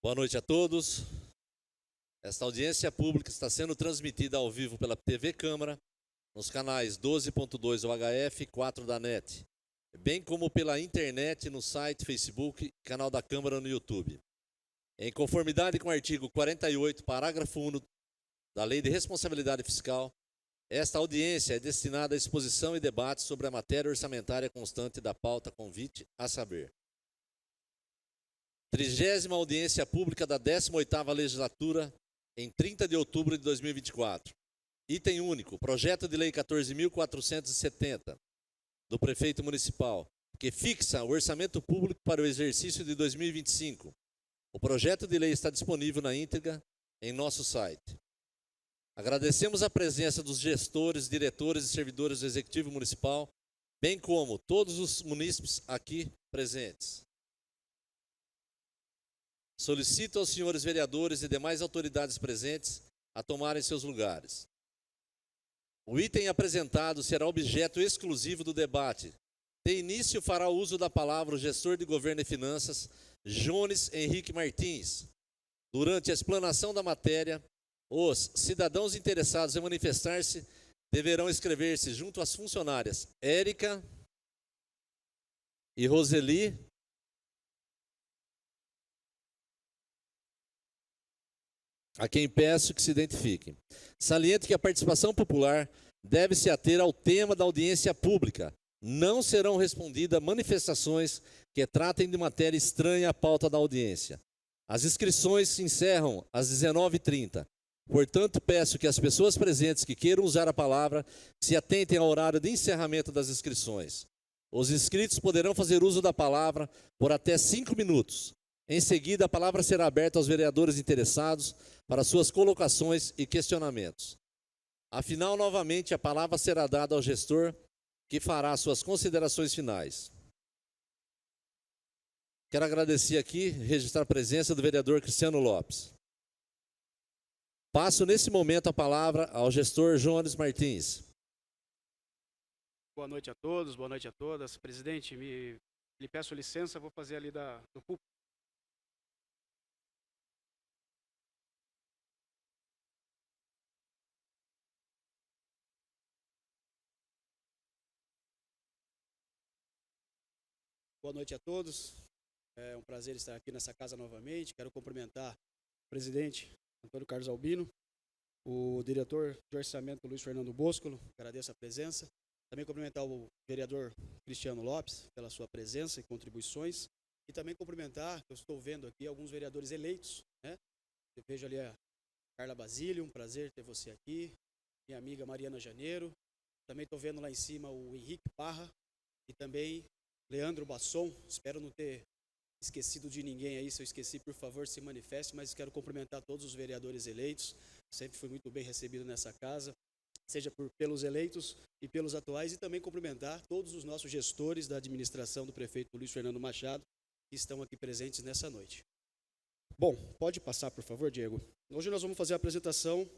Boa noite a todos. Esta audiência pública está sendo transmitida ao vivo pela TV Câmara, nos canais 12.2 UHF e 4 da NET, bem como pela internet no site, Facebook e canal da Câmara no YouTube. Em conformidade com o artigo 48, parágrafo 1 da Lei de Responsabilidade Fiscal, esta audiência é destinada à exposição e debate sobre a matéria orçamentária constante da pauta convite a saber. 30ª audiência pública da 18ª legislatura, em 30 de outubro de 2024. Item único, projeto de lei 14.470, do prefeito municipal, que fixa o orçamento público para o exercício de 2025. O projeto de lei está disponível na íntegra em nosso site. Agradecemos a presença dos gestores, diretores e servidores do Executivo Municipal, bem como todos os munícipes aqui presentes. Solicito aos senhores vereadores e demais autoridades presentes a tomarem seus lugares. O item apresentado será objeto exclusivo do debate. De início fará uso da palavra o gestor de Governo e Finanças, Jones Henrique Martins. Durante a explanação da matéria, os cidadãos interessados em manifestar-se deverão inscrever-se junto às funcionárias Érica e Roseli, a quem peço que se identifiquem. Saliento que a participação popular deve se ater ao tema da audiência pública. Não serão respondidas manifestações que tratem de matéria estranha à pauta da audiência. As inscrições se encerram às 19h30. Portanto, peço que as pessoas presentes que queiram usar a palavra se atentem ao horário de encerramento das inscrições. Os inscritos poderão fazer uso da palavra por até 5 minutos. Em seguida, a palavra será aberta aos vereadores interessados para suas colocações e questionamentos. Afinal, novamente, a palavra será dada ao gestor, que fará suas considerações finais. Quero agradecer aqui, registrar a presença do vereador Cristiano Lopes. Passo nesse momento a palavra ao gestor Jones Martins. Boa noite a todos, boa noite a todas. Presidente, lhe peço licença, vou fazer ali do púlpito. Boa noite a todos. É um prazer estar aqui nessa casa novamente. Quero cumprimentar o presidente Antônio Carlos Albino, o diretor de orçamento Luiz Fernando Boscolo, agradeço a presença. Também cumprimentar o vereador Cristiano Lopes pela sua presença e contribuições. E também cumprimentar, eu estou vendo aqui alguns vereadores eleitos, né? Eu vejo ali a Carla Basílio, um prazer ter você aqui. Minha amiga Mariana Janeiro. Também estou vendo lá em cima o Henrique Parra e também Leandro Basson. Espero não ter esquecido de ninguém aí. Se eu esqueci, por favor, se manifeste, mas quero cumprimentar todos os vereadores eleitos. Sempre fui muito bem recebido nessa casa, seja pelos eleitos e pelos atuais, e também cumprimentar todos os nossos gestores da administração do prefeito Luiz Fernando Machado, que estão aqui presentes nessa noite. Bom, pode passar, por favor, Diego. Hoje nós vamos fazer a apresentação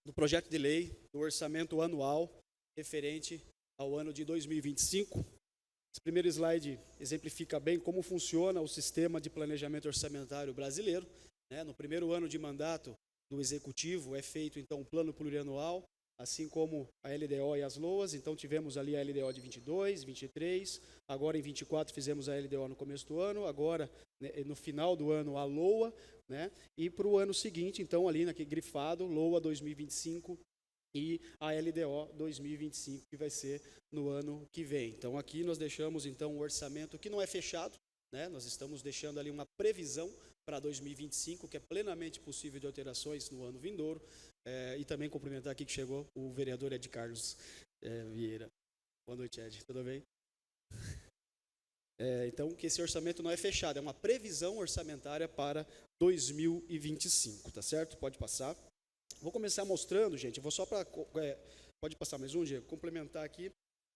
do projeto de lei do orçamento anual referente ao ano de 2025. Esse primeiro slide exemplifica bem como funciona o sistema de planejamento orçamentário brasileiro, né? No primeiro ano de mandato do Executivo é feito, então, um plano plurianual, assim como a LDO e as LOAs. Então, tivemos ali a LDO de 22, 23, agora em 24 fizemos a LDO no começo do ano, agora, né, no final do ano, a LOA, né? E para o ano seguinte, então, ali naquele grifado, LOA 2025, e a LDO 2025, que vai ser no ano que vem. Então, aqui nós deixamos então um orçamento que não é fechado, né? Nós estamos deixando ali uma previsão para 2025, que é plenamente possível de alterações no ano vindouro. E também cumprimentar aqui que chegou o vereador Ed Carlos Vieira. Boa noite, Ed. Tudo bem? Então, que esse orçamento não é fechado, é uma previsão orçamentária para 2025, tá certo? Pode passar. Vou começar mostrando, gente, eu vou só para... pode passar mais um, Diego? Complementar aqui.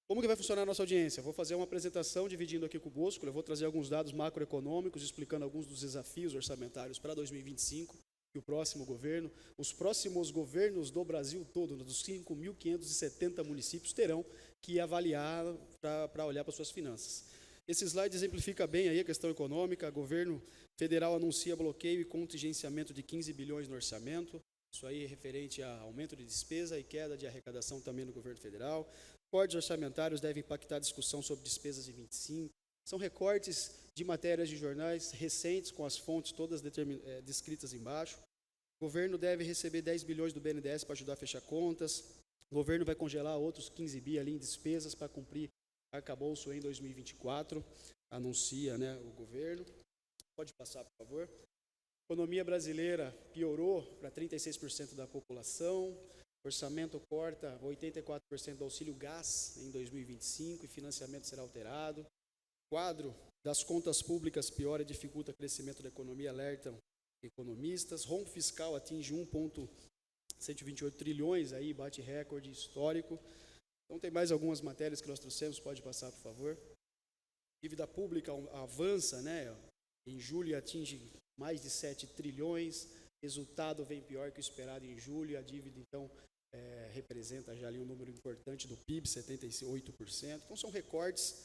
Como que vai funcionar a nossa audiência? Vou fazer uma apresentação dividindo aqui com o Bosco, eu vou trazer alguns dados macroeconômicos, explicando alguns dos desafios orçamentários para 2025, que o próximo governo, os próximos governos do Brasil todo, dos 5.570 municípios, terão que avaliar para olhar para suas finanças. Esse slide exemplifica bem aí a questão econômica. O governo Federal anuncia bloqueio e contingenciamento de 15 bilhões no orçamento. Isso aí é referente a aumento de despesa e queda de arrecadação também no governo federal. Cortes orçamentários devem impactar a discussão sobre despesas de 25. São recortes de matérias de jornais recentes, com as fontes todas descritas embaixo. O governo deve receber 10 bilhões do BNDES para ajudar a fechar contas. O governo vai congelar outros 15 bi ali em despesas para cumprir arcabouço em 2024. Anuncia, né, o governo. Pode passar, por favor. A economia brasileira piorou para 36% da população. O orçamento corta 84% do auxílio gás em 2025 e financiamento será alterado. O quadro das contas públicas piora e dificulta o crescimento da economia, alertam economistas. Rombo fiscal atinge 1,128 trilhões, aí bate recorde histórico. Então tem mais algumas matérias que nós trouxemos, pode passar, por favor. Dívida pública avança, né? Em julho atinge mais de 7 trilhões, resultado vem pior que o esperado em julho, a dívida então representa já ali um número importante do PIB, 78%. Então são recortes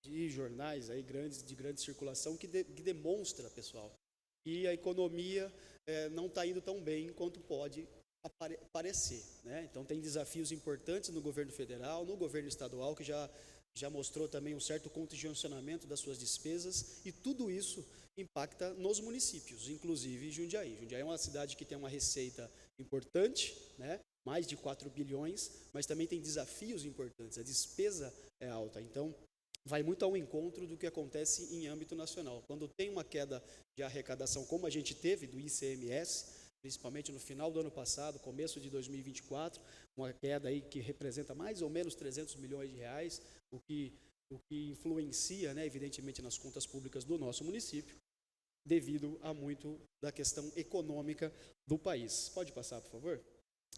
de jornais aí de grande circulação que demonstra, pessoal, que a economia não está indo tão bem quanto pode parecer, né? Então tem desafios importantes no governo federal, no governo estadual, que já mostrou também um certo contingenciamento das suas despesas, e tudo isso impacta nos municípios, inclusive Jundiaí. Jundiaí é uma cidade que tem uma receita importante, né? Mais de 4 bilhões, mas também tem desafios importantes, a despesa é alta, então vai muito ao encontro do que acontece em âmbito nacional. Quando tem uma queda de arrecadação, como a gente teve do ICMS, principalmente no final do ano passado, começo de 2024, uma queda aí que representa mais ou menos 300 milhões de reais, o que influencia, né, evidentemente, nas contas públicas do nosso município, devido a muito da questão econômica do país. Pode passar, por favor?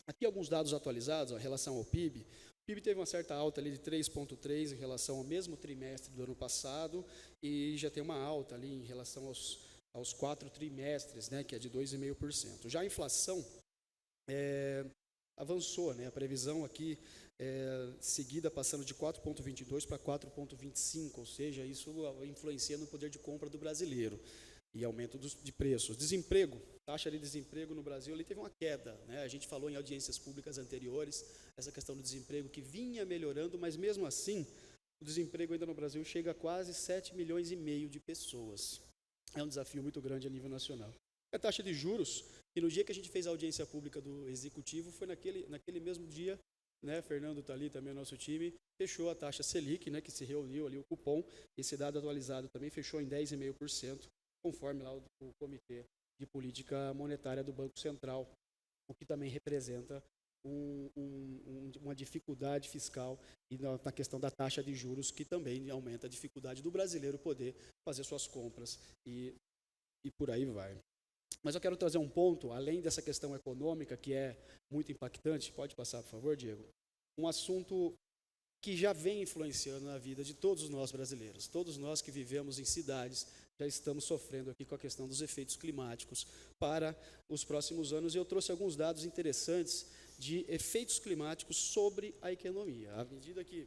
Aqui alguns dados atualizados em relação ao PIB. O PIB teve uma certa alta ali de 3,3% em relação ao mesmo trimestre do ano passado, e já tem uma alta ali em relação aos 4 trimestres, né, que é de 2,5%. Já a inflação avançou, né, a previsão aqui seguida passando de 4,22 para 4,25, ou seja, isso influencia no poder de compra do brasileiro e aumento de preços. Desemprego, taxa de desemprego no Brasil, ele teve uma queda, né? A gente falou em audiências públicas anteriores, essa questão do desemprego que vinha melhorando, mas mesmo assim, o desemprego ainda no Brasil chega a quase 7 milhões e meio de pessoas. É um desafio muito grande a nível nacional. A taxa de juros, que no dia que a gente fez a audiência pública do Executivo, foi naquele mesmo dia, né, Fernando está ali também, o nosso time, fechou a taxa Selic, né, que se reuniu ali o cupom, esse dado atualizado também fechou em 10,5%, conforme lá o Comitê de Política Monetária do Banco Central, o que também representa uma dificuldade fiscal e na questão da taxa de juros, que também aumenta a dificuldade do brasileiro poder fazer suas compras e por aí vai. Mas eu quero trazer um ponto, além dessa questão econômica, que é muito impactante. Pode passar, por favor, Diego? Um assunto que já vem influenciando na vida de todos nós brasileiros. Todos nós que vivemos em cidades já estamos sofrendo aqui com a questão dos efeitos climáticos para os próximos anos. E eu trouxe alguns dados interessantes de efeitos climáticos sobre a economia. À medida que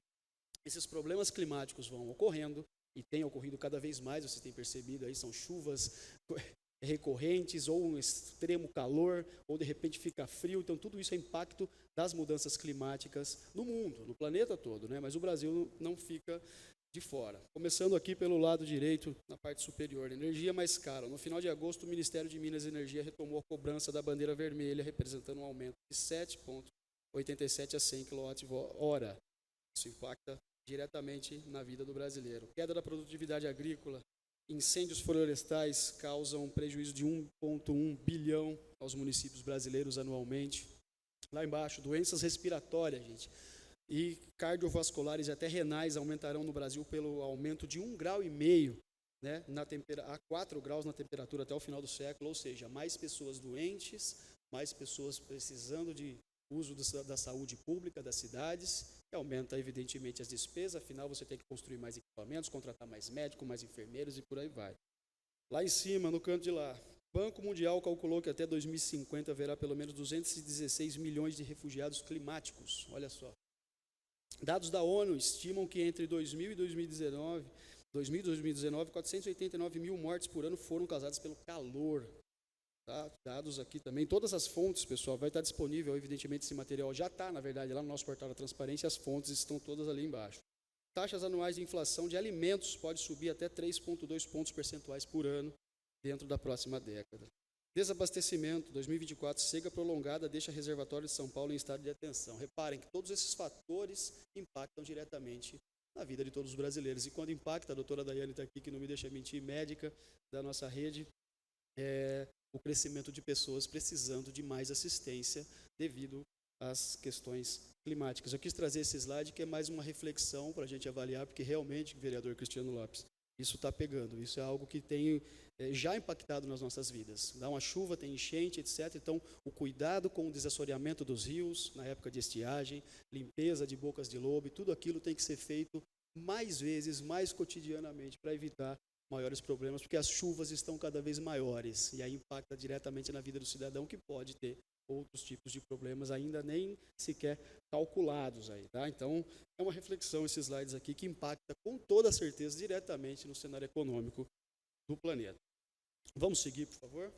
esses problemas climáticos vão ocorrendo, e tem ocorrido cada vez mais, você tem percebido aí, são chuvas recorrentes, ou um extremo calor, ou de repente fica frio, então tudo isso é impacto das mudanças climáticas no mundo, no planeta todo, né? Mas o Brasil não fica de fora. Começando aqui pelo lado direito, na parte superior, energia mais cara. No final de agosto, o Ministério de Minas e Energia retomou a cobrança da bandeira vermelha, representando um aumento de 7,87 a 100 kWh. Isso impacta diretamente na vida do brasileiro. Queda da produtividade agrícola. Incêndios florestais causam um prejuízo de 1,1 bilhão aos municípios brasileiros anualmente. Lá embaixo, doenças respiratórias, gente, e cardiovasculares e até renais aumentarão no Brasil pelo aumento de 1,5 grau, né, a 4 graus na temperatura até o final do século, ou seja, mais pessoas doentes, mais pessoas precisando de uso da saúde pública das cidades, que aumenta evidentemente as despesas, afinal você tem que construir mais equipamentos, contratar mais médicos, mais enfermeiros e por aí vai. Lá em cima, no canto de lá, o Banco Mundial calculou que até 2050 haverá pelo menos 216 milhões de refugiados climáticos, olha só. Dados da ONU estimam que entre 2000 e 2019, 2000 e 2019, 489 mil mortes por ano foram causadas pelo calor. Tá? Dados aqui também, todas as fontes, pessoal, vai estar disponível, evidentemente, esse material já está, na verdade, lá no nosso portal da transparência, as fontes estão todas ali embaixo. Taxas anuais de inflação de alimentos pode subir até 3,2 pontos percentuais por ano dentro da próxima década. Desabastecimento, 2024, seca prolongada deixa reservatório de São Paulo em estado de atenção. Reparem que todos esses fatores impactam diretamente na vida de todos os brasileiros. E quando impacta, a doutora Daiane está aqui, que não me deixa mentir, médica da nossa rede, o crescimento de pessoas precisando de mais assistência devido às questões climáticas. Eu quis trazer esse slide, que é mais uma reflexão para a gente avaliar, porque realmente, vereador Cristiano Lopes, isso está pegando, isso é algo que tem já impactado nas nossas vidas. Dá uma chuva, tem enchente, etc. Então, o cuidado com o desassoreamento dos rios, na época de estiagem, limpeza de bocas de lobo, tudo aquilo tem que ser feito mais vezes, mais cotidianamente, para evitar maiores problemas, porque as chuvas estão cada vez maiores, e aí impacta diretamente na vida do cidadão, que pode ter outros tipos de problemas ainda nem sequer calculados aí, tá? Então, é uma reflexão esses slides aqui que impacta com toda certeza diretamente no cenário econômico do planeta. Vamos seguir, por favor?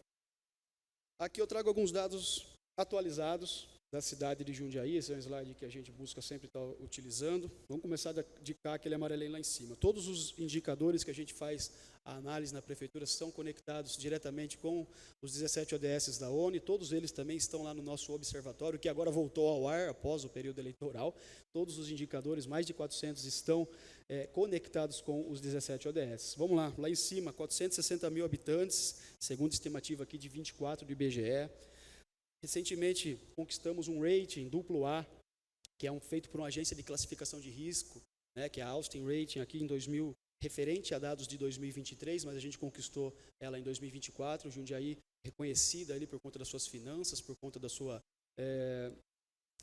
Aqui eu trago alguns dados atualizados da cidade de Jundiaí. Esse é um slide que a gente busca sempre estar utilizando. Vamos começar de cá, aquele amarelinho lá em cima. Todos os indicadores que a gente faz a análise na prefeitura são conectados diretamente com os 17 ODS da ONU, todos eles também estão lá no nosso observatório, que agora voltou ao ar após o período eleitoral. Todos os indicadores, mais de 400, estão conectados com os 17 ODS. Vamos lá em cima, 460 mil habitantes, segundo estimativa aqui de 24 do IBGE. Recentemente, conquistamos um rating AAA, que é feito por uma agência de classificação de risco, né, que é a Austin Rating, aqui em 2000, referente a dados de 2023, mas a gente conquistou ela em 2024, Jundiaí reconhecida ali por conta das suas finanças, por conta da sua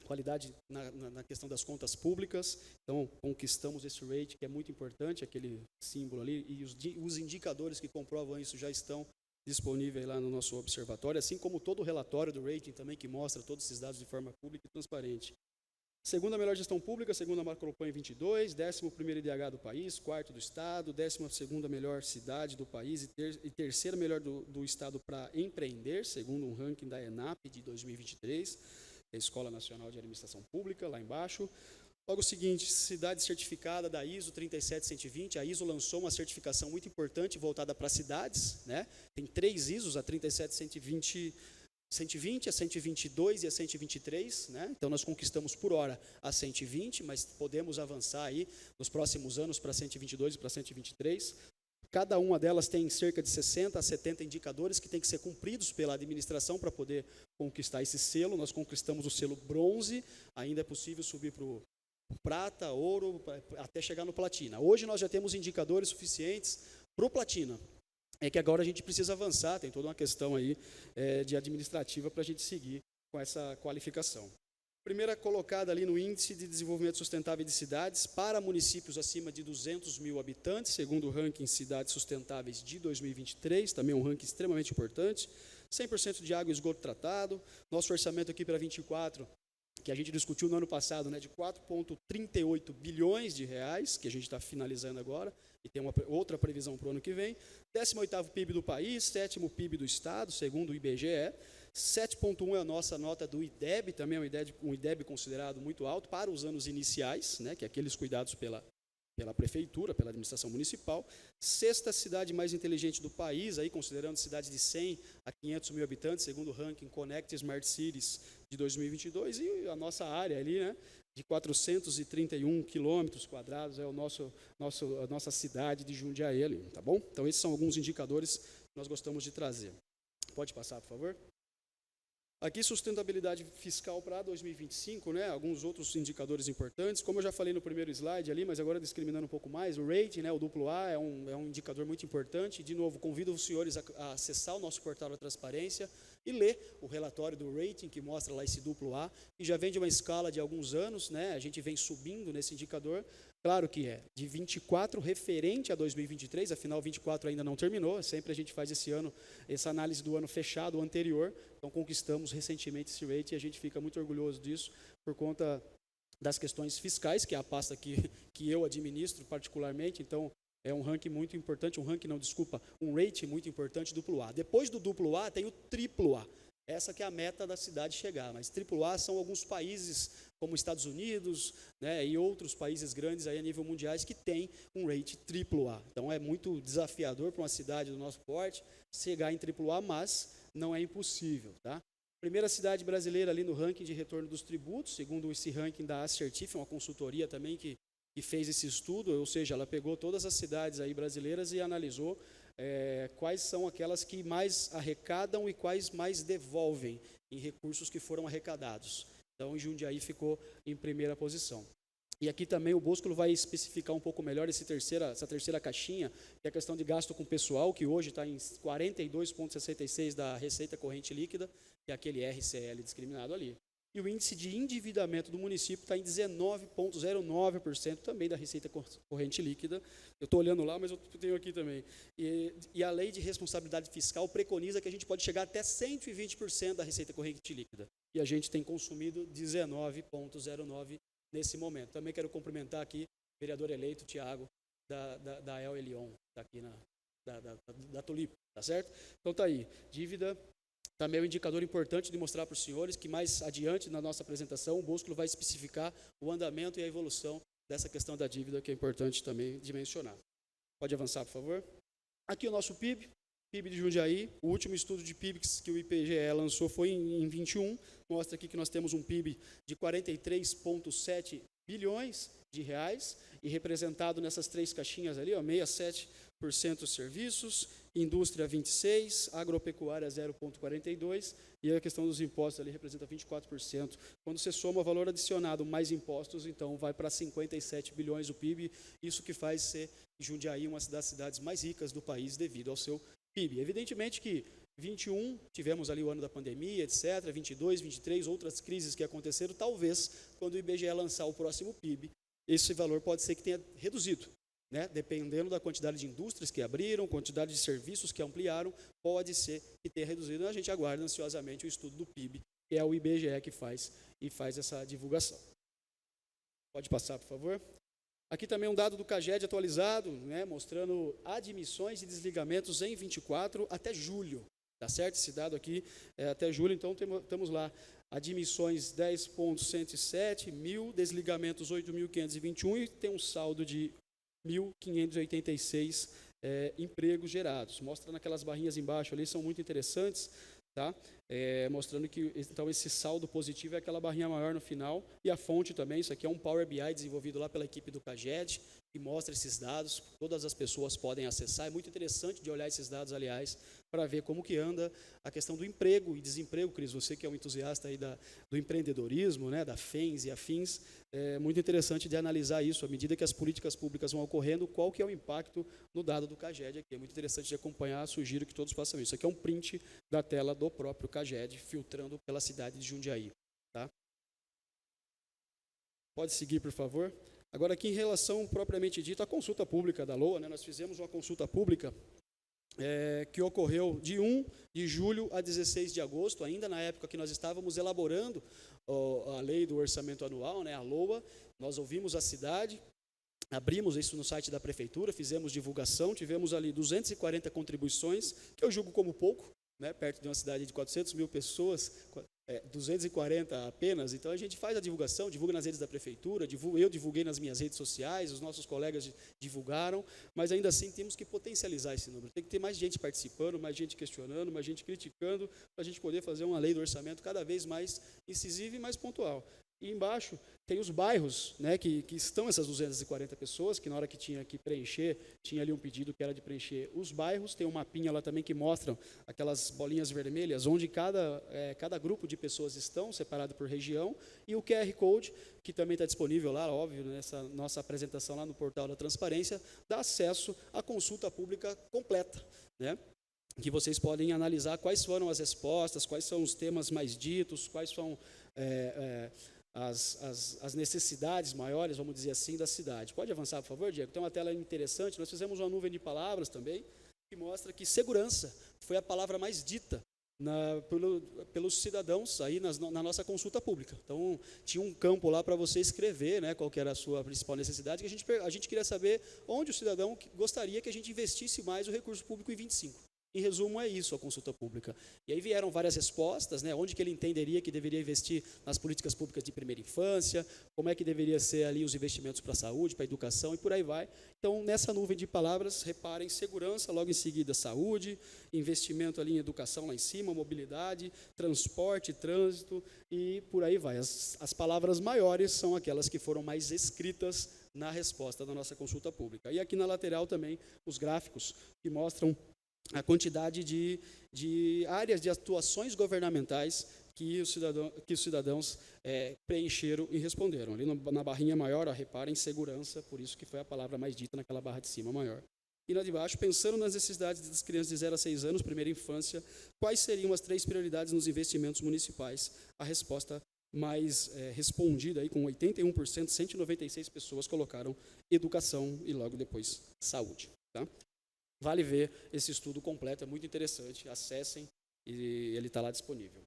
qualidade na questão das contas públicas. Então, conquistamos esse rating, que é muito importante, aquele símbolo ali, e os indicadores que comprovam isso já estão disponíveis lá no nosso observatório, assim como todo o relatório do rating também, que mostra todos esses dados de forma pública e transparente. Segunda melhor gestão pública, segunda Macropan em 22, 11º IDH do país, quarto do estado, 12ª melhor cidade do país e terceira melhor do estado para empreender, segundo um ranking da ENAP de 2023, a Escola Nacional de Administração Pública, lá embaixo. Logo o seguinte, cidade certificada da ISO 37120, a ISO lançou uma certificação muito importante voltada para cidades, né? Tem 3 ISOs, a 37120, a 122 e a 123, né? Então nós conquistamos por hora a 120, mas podemos avançar aí nos próximos anos para 122 e para 123. Cada uma delas tem cerca de 60 a 70 indicadores que têm que ser cumpridos pela administração para poder conquistar esse selo. Nós conquistamos o selo bronze, ainda é possível subir para o prata, ouro, até chegar no platina. Hoje nós já temos indicadores suficientes para o platina. É que agora a gente precisa avançar, tem toda uma questão aí de administrativa para a gente seguir com essa qualificação. Primeira colocada ali no Índice de Desenvolvimento Sustentável de Cidades para municípios acima de 200 mil habitantes, segundo o ranking Cidades Sustentáveis de 2023, também um ranking extremamente importante. 100% de água e esgoto tratado. Nosso orçamento aqui para 24, que a gente discutiu no ano passado, né, de 4,38 bilhões de reais, que a gente está finalizando agora, e tem uma outra previsão para o ano que vem. 18º PIB do país, 7º PIB do estado, segundo o IBGE. 7,1 é a nossa nota do IDEB, também é um IDEB considerado muito alto para os anos iniciais, né, que é aqueles cuidados pela prefeitura, pela administração municipal. 6ª cidade mais inteligente do país, aí considerando cidades de 100 a 500 mil habitantes, segundo o ranking Connect Smart Cities de 2022, e a nossa área ali, né, de 431 quilômetros quadrados, é a nossa cidade de Jundiaí ali, tá bom? Então esses são alguns indicadores que nós gostamos de trazer. Pode passar, por favor? Aqui, sustentabilidade fiscal para 2025, né? Alguns outros indicadores importantes. Como eu já falei no primeiro slide ali, mas agora discriminando um pouco mais, o rating, né, o AAA, é um indicador muito importante. De novo, convido os senhores a acessar o nosso portal da transparência e ler o relatório do rating, que mostra lá esse AAA, que já vem de uma escala de alguns anos, né? A gente vem subindo nesse indicador. Claro que é de 24 referente a 2023, afinal 24 ainda não terminou, sempre a gente faz esse ano, essa análise do ano fechado, o anterior, então conquistamos recentemente esse rating e a gente fica muito orgulhoso disso por conta das questões fiscais, que é a pasta que eu administro particularmente, então é um ranking muito importante, um rating muito importante, duplo A. Depois do duplo A tem o triplo A. Essa que é a meta da cidade chegar, mas triplo A são alguns países como Estados Unidos, né, e outros países grandes aí a nível mundiais que têm um rate triplo A. Então é muito desafiador para uma cidade do nosso porte chegar em triplo A, mas não é impossível, tá? Primeira cidade brasileira ali no ranking de retorno dos tributos, segundo esse ranking da Assertif, uma consultoria também que fez esse estudo, ou seja, ela pegou todas as cidades aí brasileiras e analisou quais são aquelas que mais arrecadam e quais mais devolvem em recursos que foram arrecadados. Então, Jundiaí ficou em primeira posição. E aqui também o Boscolo vai especificar um pouco melhor essa terceira caixinha, que é a questão de gasto com pessoal, que hoje está em 42,66% da receita corrente líquida, que é aquele RCL discriminado ali. E o índice de endividamento do município está em 19,09% também da receita corrente líquida. Eu estou olhando lá, mas eu tenho aqui também. E a lei de responsabilidade fiscal preconiza que a gente pode chegar até 120% da receita corrente líquida. E a gente tem consumido 19,09% nesse momento. Também quero cumprimentar aqui o vereador eleito, Tiago, da El Elion, está aqui da Tulip, tá certo? Então está aí, dívida. Também é um indicador importante de mostrar para os senhores que mais adiante na nossa apresentação o Boscolo vai especificar o andamento e a evolução dessa questão da dívida, que é importante também de mencionar. Pode avançar, por favor? Aqui o nosso PIB de Jundiaí. O último estudo de PIB que o IBGE lançou foi em 21. Mostra aqui que nós temos um PIB de 43,7 bilhões de reais e representado nessas três caixinhas ali, 67% serviços, indústria 26%, agropecuária 0,42% e a questão dos impostos ali representa 24%. Quando você soma o valor adicionado mais impostos, então vai para 57 bilhões o PIB, isso que faz ser Jundiaí uma das cidades mais ricas do país devido ao seu PIB. Evidentemente que 21, tivemos ali o ano da pandemia, etc., 22, 23, outras crises que aconteceram, talvez, quando o IBGE lançar o próximo PIB, esse valor pode ser que tenha reduzido, né? Dependendo da quantidade de indústrias que abriram, quantidade de serviços que ampliaram, pode ser que tenha reduzido. A gente aguarda ansiosamente o estudo do PIB, que é o IBGE que faz essa divulgação. Pode passar, por favor. Aqui também um dado do CAGED atualizado, né, mostrando admissões e desligamentos em 24 até julho. Tá certo? Esse dado aqui é até julho, então temos lá admissões 10,107 mil, desligamentos 8.521 e tem um saldo de 1.586 empregos gerados. Mostra naquelas barrinhas embaixo ali, são muito interessantes, tá? Mostrando que então esse saldo positivo é aquela barrinha maior no final e a fonte também, isso aqui é um Power BI desenvolvido lá pela equipe do CAGED, que mostra esses dados, todas as pessoas podem acessar, é muito interessante de olhar esses dados, aliás, para ver como que anda a questão do emprego e desemprego, Cris, você que é um entusiasta aí do empreendedorismo, né, da FENS e afins, é muito interessante de analisar isso, à medida que as políticas públicas vão ocorrendo, qual que é o impacto no dado do CAGED aqui, é muito interessante de acompanhar, sugiro que todos façam isso. Isso aqui é um print da tela do próprio CAGED, filtrando pela cidade de Jundiaí. Tá? Pode seguir, por favor. Agora, aqui em relação, propriamente dito, à consulta pública da LOA, né, nós fizemos uma consulta pública que ocorreu de 1 de julho a 16 de agosto, ainda na época que nós estávamos elaborando a lei do orçamento anual, né, a LOA, nós ouvimos a cidade, abrimos isso no site da prefeitura, fizemos divulgação, tivemos ali 240 contribuições, que eu julgo como pouco, né, perto de uma cidade de 400 mil pessoas, 240 apenas, então a gente faz a divulgação, divulga nas redes da prefeitura, eu divulguei nas minhas redes sociais, os nossos colegas divulgaram, mas ainda assim temos que potencializar esse número, tem que ter mais gente participando, mais gente questionando, mais gente criticando, para a gente poder fazer uma lei do orçamento cada vez mais incisiva e mais pontual. E embaixo tem os bairros, né, que estão essas 240 pessoas, que na hora que tinha que preencher, tinha ali um pedido que era de preencher os bairros, tem um mapinha lá também que mostram aquelas bolinhas vermelhas, onde cada grupo de pessoas estão, separado por região, e o QR Code, que também está disponível lá, óbvio, nessa nossa apresentação lá no portal da transparência, dá acesso à consulta pública completa, né? Que vocês podem analisar quais foram as respostas, quais são os temas mais ditos, quais são as necessidades maiores, vamos dizer assim, da cidade. Pode avançar, por favor, Diego? Tem uma tela interessante, nós fizemos uma nuvem de palavras também, que mostra que segurança foi a palavra mais dita pelos cidadãos aí na nossa consulta pública. Então, tinha um campo lá para você escrever, né, qual que era a sua principal necessidade, que a gente queria saber onde o cidadão gostaria que a gente investisse mais o recurso público em 25. Em resumo, é isso a consulta pública. E aí vieram várias respostas, né, onde que ele entenderia que deveria investir nas políticas públicas de primeira infância, como é que deveria ser ali os investimentos para a saúde, para a educação e por aí vai. Então, nessa nuvem de palavras, reparem, segurança, logo em seguida saúde, investimento ali em educação lá em cima, mobilidade, transporte, trânsito e por aí vai. As palavras maiores são aquelas que foram mais escritas na resposta da nossa consulta pública. E aqui na lateral também os gráficos que mostram a quantidade de áreas de atuações governamentais que os cidadãos preencheram e responderam. Ali na barrinha maior, ó, reparem, segurança, por isso que foi a palavra mais dita naquela barra de cima maior. E na de baixo, pensando nas necessidades das crianças de 0 a 6 anos, primeira infância, quais seriam as 3 prioridades nos investimentos municipais? A resposta mais respondida, aí, com 81%, 196 pessoas colocaram educação e logo depois saúde. Tá? Vale ver esse estudo completo, é muito interessante, acessem e ele está lá disponível.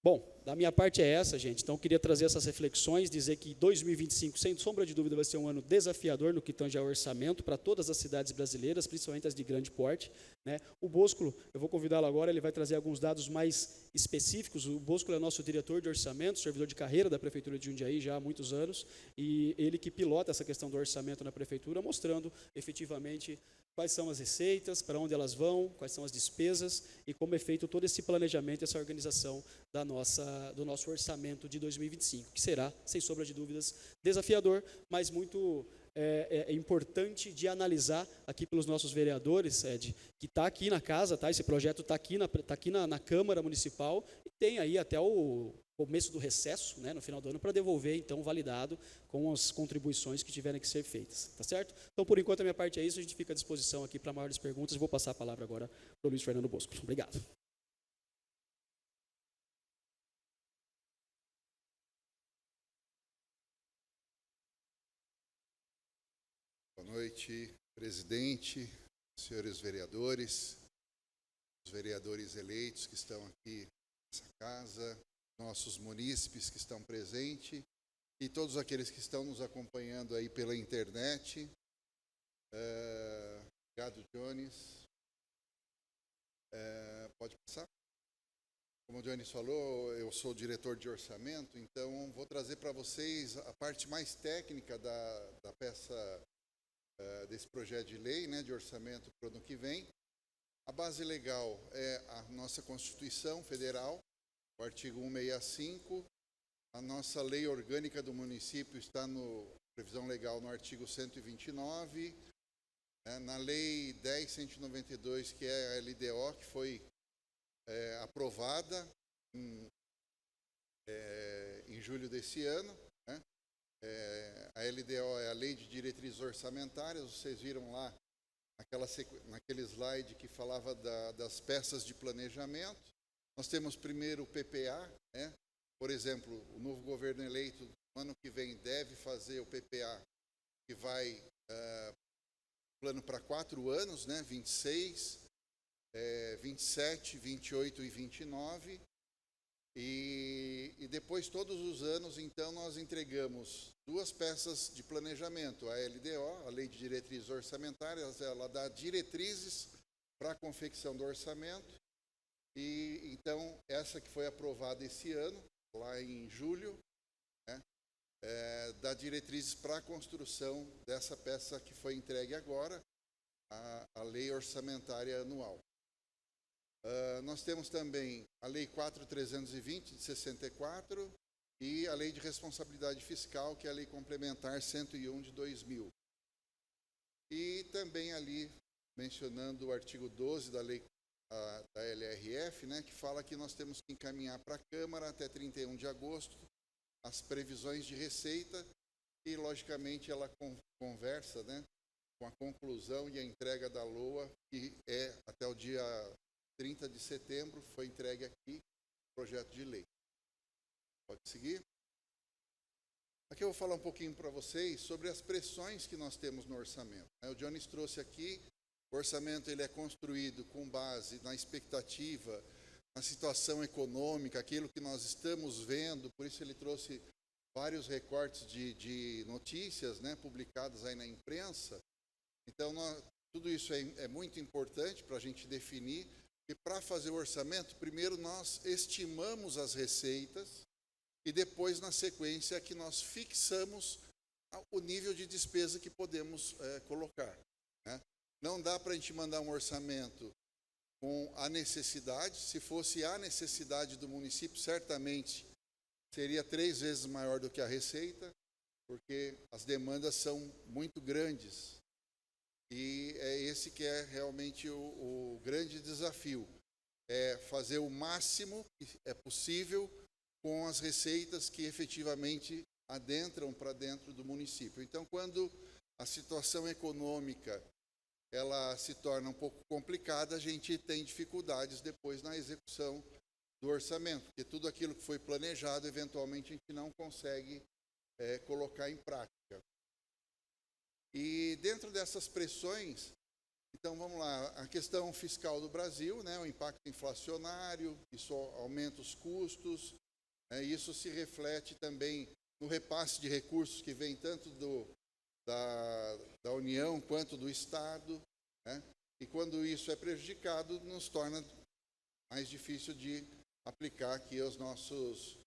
Bom, da minha parte é essa, gente, então eu queria trazer essas reflexões, dizer que 2025, sem sombra de dúvida, vai ser um ano desafiador no que tange ao orçamento para todas as cidades brasileiras, principalmente as de grande porte, né? O Bosco, eu vou convidá-lo agora, ele vai trazer alguns dados mais específicos. O Bosco é nosso diretor de orçamento, servidor de carreira da Prefeitura de Jundiaí já há muitos anos, e ele que pilota essa questão do orçamento na Prefeitura, mostrando efetivamente quais são as receitas, para onde elas vão, quais são as despesas e como é feito todo esse planejamento, essa organização do nosso orçamento de 2025, que será, sem sombra de dúvidas, desafiador, mas muito importante de analisar aqui pelos nossos vereadores, que está aqui na casa, tá? Esse projeto está aqui, na Câmara Municipal e tem aí até o começo do recesso, né, no final do ano, para devolver, então, validado com as contribuições que tiverem que ser feitas, tá certo? Então, por enquanto, a minha parte é isso, a gente fica à disposição aqui para maiores perguntas, vou passar a palavra agora para o Luiz Fernando Bosco. Obrigado. Boa noite, presidente, senhores vereadores, os vereadores eleitos que estão aqui nessa casa, nossos munícipes que estão presentes e todos aqueles que estão nos acompanhando aí pela internet. Obrigado, Jones. Pode passar? Como o Jones falou, eu sou diretor de orçamento, então vou trazer para vocês a parte mais técnica da peça desse projeto de lei, né, de orçamento para o ano que vem. A base legal é a nossa Constituição Federal, o artigo 165, a nossa lei orgânica do município está no previsão legal no artigo 129, na lei 10.192, que é a LDO, que foi aprovada em julho desse ano, né? A LDO é a Lei de Diretrizes Orçamentárias, vocês viram lá naquele slide que falava das peças de planejamento. Nós temos primeiro o PPA, né? Por exemplo, o novo governo eleito, no ano que vem, deve fazer o PPA, que vai plano para 4 anos, né? 26, 27, 28 e 29. E depois, todos os anos, então, nós entregamos 2 peças de planejamento. A LDO, a Lei de Diretrizes Orçamentárias, ela dá diretrizes para a confecção do orçamento. E, então, essa que foi aprovada esse ano, lá em julho, né, dá diretrizes para a construção dessa peça que foi entregue agora, a Lei Orçamentária Anual. Nós temos também a Lei 4.320, de 64, e a Lei de Responsabilidade Fiscal, que é a Lei Complementar 101, de 2000. E também ali, mencionando o artigo 12 da Lei da LRF, né, que fala que nós temos que encaminhar para a Câmara até 31 de agosto as previsões de receita e, logicamente, ela conversa, né, com a conclusão e a entrega da LOA, que é até o dia 30 de setembro, foi entregue aqui o projeto de lei. Pode seguir? Aqui eu vou falar um pouquinho para vocês sobre as pressões que nós temos no orçamento. O Jones trouxe aqui, o orçamento ele é construído com base na expectativa, a situação econômica, aquilo que nós estamos vendo, por isso ele trouxe vários recortes de notícias, né, publicadas aí na imprensa. Então, tudo isso é muito importante para a gente definir. E para fazer o orçamento, primeiro nós estimamos as receitas e depois, na sequência, que nós fixamos o nível de despesa que podemos colocar, né? Não dá para a gente mandar um orçamento com a necessidade. Se fosse a necessidade do município, certamente seria 3 vezes maior do que a receita, porque as demandas são muito grandes. E é esse que é realmente o grande desafio, é fazer o máximo que é possível com as receitas que efetivamente adentram para dentro do município. Então, quando a situação econômica ela se torna um pouco complicada, a gente tem dificuldades depois na execução do orçamento, porque tudo aquilo que foi planejado, eventualmente a gente não consegue colocar em prática. E dentro dessas pressões, então vamos lá, a questão fiscal do Brasil, né, o impacto inflacionário, isso aumenta os custos, né, isso se reflete também no repasse de recursos que vem tanto da União quanto do Estado, né, e quando isso é prejudicado, nos torna mais difícil de aplicar aqui as nossas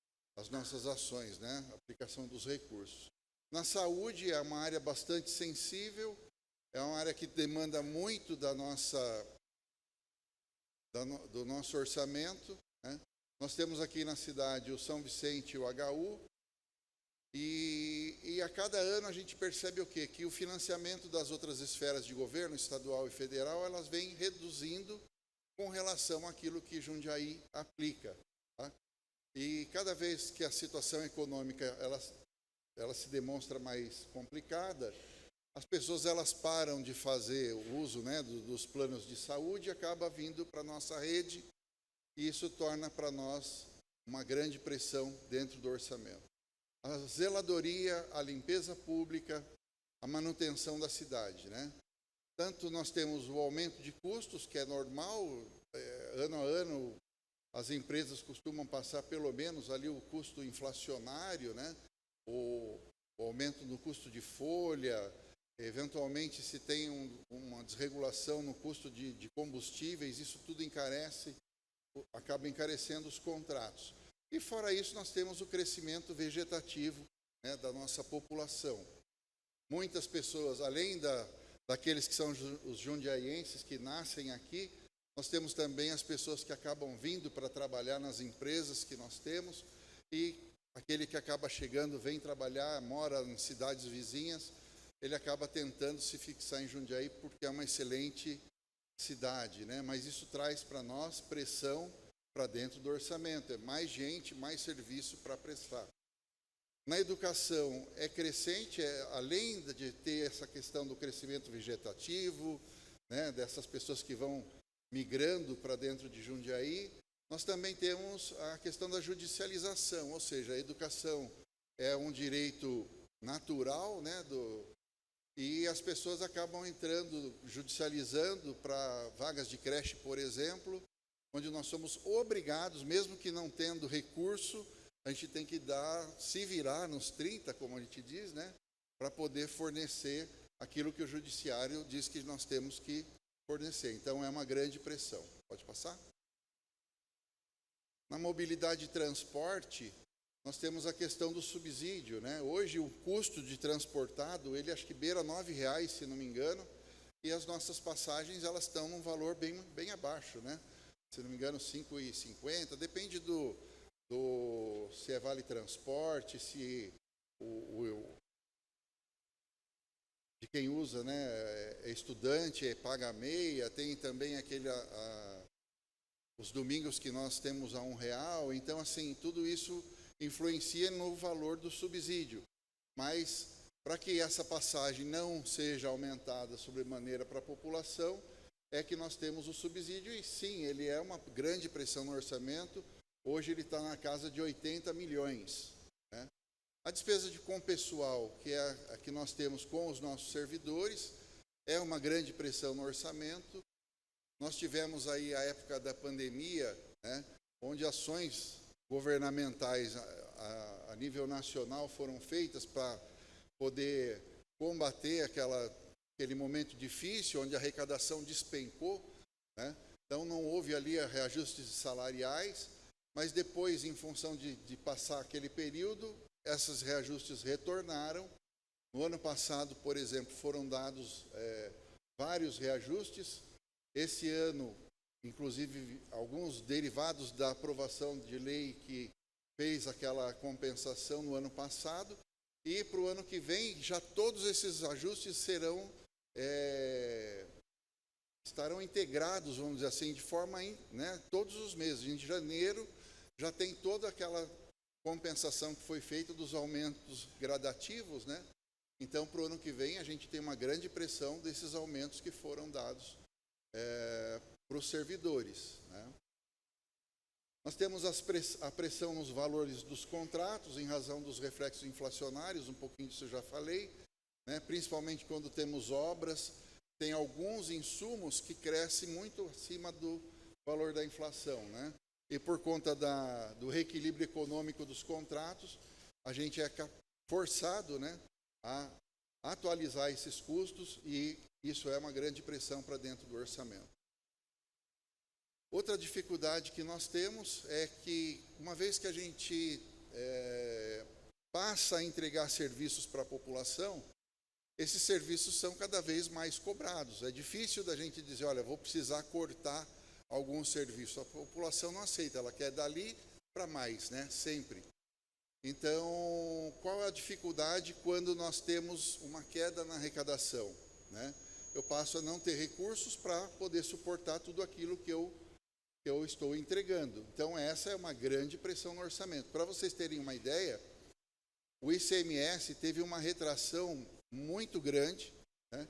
ações, né, a aplicação dos recursos. Na saúde é uma área bastante sensível, é uma área que demanda muito do nosso orçamento, né? Nós temos aqui na cidade o São Vicente e o HU, e a cada ano a gente percebe o quê? Que o financiamento das outras esferas de governo, estadual e federal, elas vêm reduzindo com relação àquilo que Jundiaí aplica, tá? E cada vez que a situação econômica ela se demonstra mais complicada, as pessoas elas param de fazer o uso, né, dos planos de saúde e acaba vindo para a nossa rede, e isso torna para nós uma grande pressão dentro do orçamento. A zeladoria, a limpeza pública, a manutenção da cidade, né? Tanto nós temos o aumento de custos, que é normal, ano a ano as empresas costumam passar pelo menos ali o custo inflacionário, né? O aumento no custo de folha, eventualmente se tem uma desregulação no custo de combustíveis, isso tudo acaba encarecendo os contratos. E fora isso nós temos o crescimento vegetativo, né, da nossa população. Muitas pessoas, além daqueles que são os jundiaienses que nascem aqui, nós temos também as pessoas que acabam vindo para trabalhar nas empresas que nós temos, e aquele que acaba chegando, vem trabalhar, mora em cidades vizinhas, ele acaba tentando se fixar em Jundiaí porque é uma excelente cidade, né? Mas isso traz para nós pressão para dentro do orçamento, é mais gente, mais serviço para prestar. Na educação é crescente, além de ter essa questão do crescimento vegetativo, né, dessas pessoas que vão migrando para dentro de Jundiaí, nós também temos a questão da judicialização, ou seja, a educação é um direito natural, né, e as pessoas acabam entrando, judicializando para vagas de creche, por exemplo, onde nós somos obrigados, mesmo que não tendo recurso, a gente tem que se virar nos 30, como a gente diz, né, para poder fornecer aquilo que o judiciário diz que nós temos que fornecer. Então, é uma grande pressão. Pode passar? Na mobilidade e transporte, nós temos a questão do subsídio, né? Hoje, o custo de transportado, ele acho que beira R$9, se não me engano, e as nossas passagens, elas estão num valor bem abaixo, né? Se não me engano, R$5,50, depende se é vale transporte, se de quem usa, né, é estudante, paga meia, tem também os domingos que nós temos a R$1, então assim, tudo isso influencia no valor do subsídio, mas para que essa passagem não seja aumentada sobremaneira para a população, é que nós temos o subsídio, e sim, ele é uma grande pressão no orçamento, hoje ele está na casa de 80 milhões. Né? A despesa com pessoal, que é a que nós temos com os nossos servidores, é uma grande pressão no orçamento. Nós tivemos aí a época da pandemia, né, onde ações governamentais a nível nacional foram feitas para poder combater aquele momento difícil, onde a arrecadação despencou, né? Então não houve ali reajustes salariais, mas depois, em função de passar aquele período, esses reajustes retornaram. No ano passado, por exemplo, foram dados vários reajustes. Esse ano, inclusive, alguns derivados da aprovação de lei que fez aquela compensação no ano passado. E para o ano que vem, já todos esses ajustes estarão integrados, vamos dizer assim, de forma, né, todos os meses. Em janeiro, já tem toda aquela compensação que foi feita dos aumentos gradativos, né? Então, para o ano que vem, a gente tem uma grande pressão desses aumentos que foram dados para os servidores, né? Nós temos a pressão nos valores dos contratos, em razão dos reflexos inflacionários, um pouquinho disso eu já falei, né? Principalmente quando temos obras, tem alguns insumos que crescem muito acima do valor da inflação, né? E por conta do reequilíbrio econômico dos contratos, a gente é forçado, né, a atualizar esses custos, e isso é uma grande pressão para dentro do orçamento. Outra dificuldade que nós temos é que, uma vez que a gente passa a entregar serviços para a população, esses serviços são cada vez mais cobrados. É difícil da gente dizer, olha, vou precisar cortar algum serviço. A população não aceita, ela quer dali para mais, né? Sempre. Então, qual é a dificuldade quando nós temos uma queda na arrecadação, né? Eu passo a não ter recursos para poder suportar tudo aquilo que eu estou entregando. Então, essa é uma grande pressão no orçamento. Para vocês terem uma ideia, o ICMS teve uma retração muito grande, né?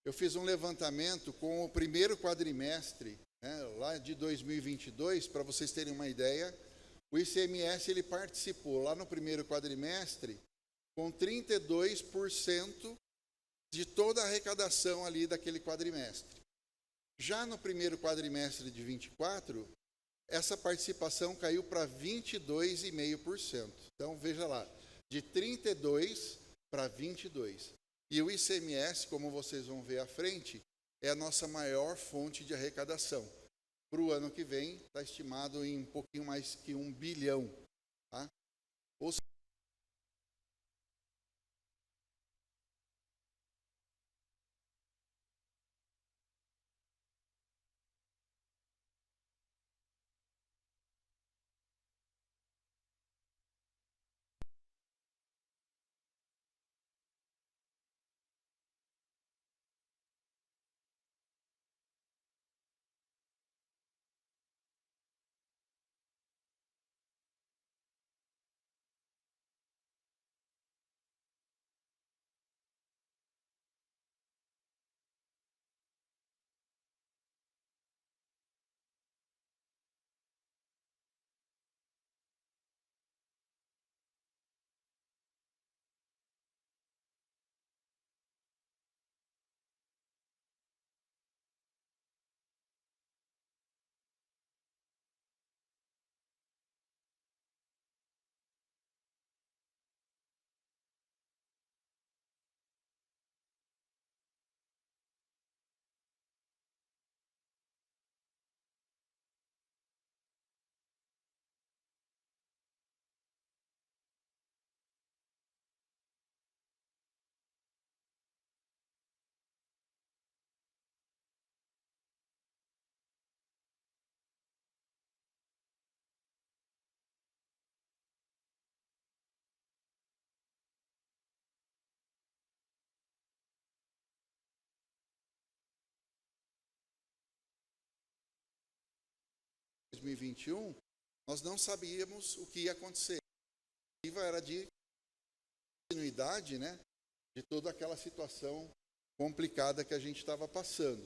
Eu fiz um levantamento com o primeiro quadrimestre, né, lá de 2022, para vocês terem uma ideia. O ICMS ele participou lá no primeiro quadrimestre com 32% de toda a arrecadação ali daquele quadrimestre. Já no primeiro quadrimestre de 24, essa participação caiu para 22,5%. Então, veja lá, de 32 para 22. E o ICMS, como vocês vão ver à frente, é a nossa maior fonte de arrecadação. Para o ano que vem, está estimado em um pouquinho mais que 1 bilhão. Tá? Ou seja, em 2021, nós não sabíamos o que ia acontecer. A expectativa era de continuidade, né, de toda aquela situação complicada que a gente estava passando.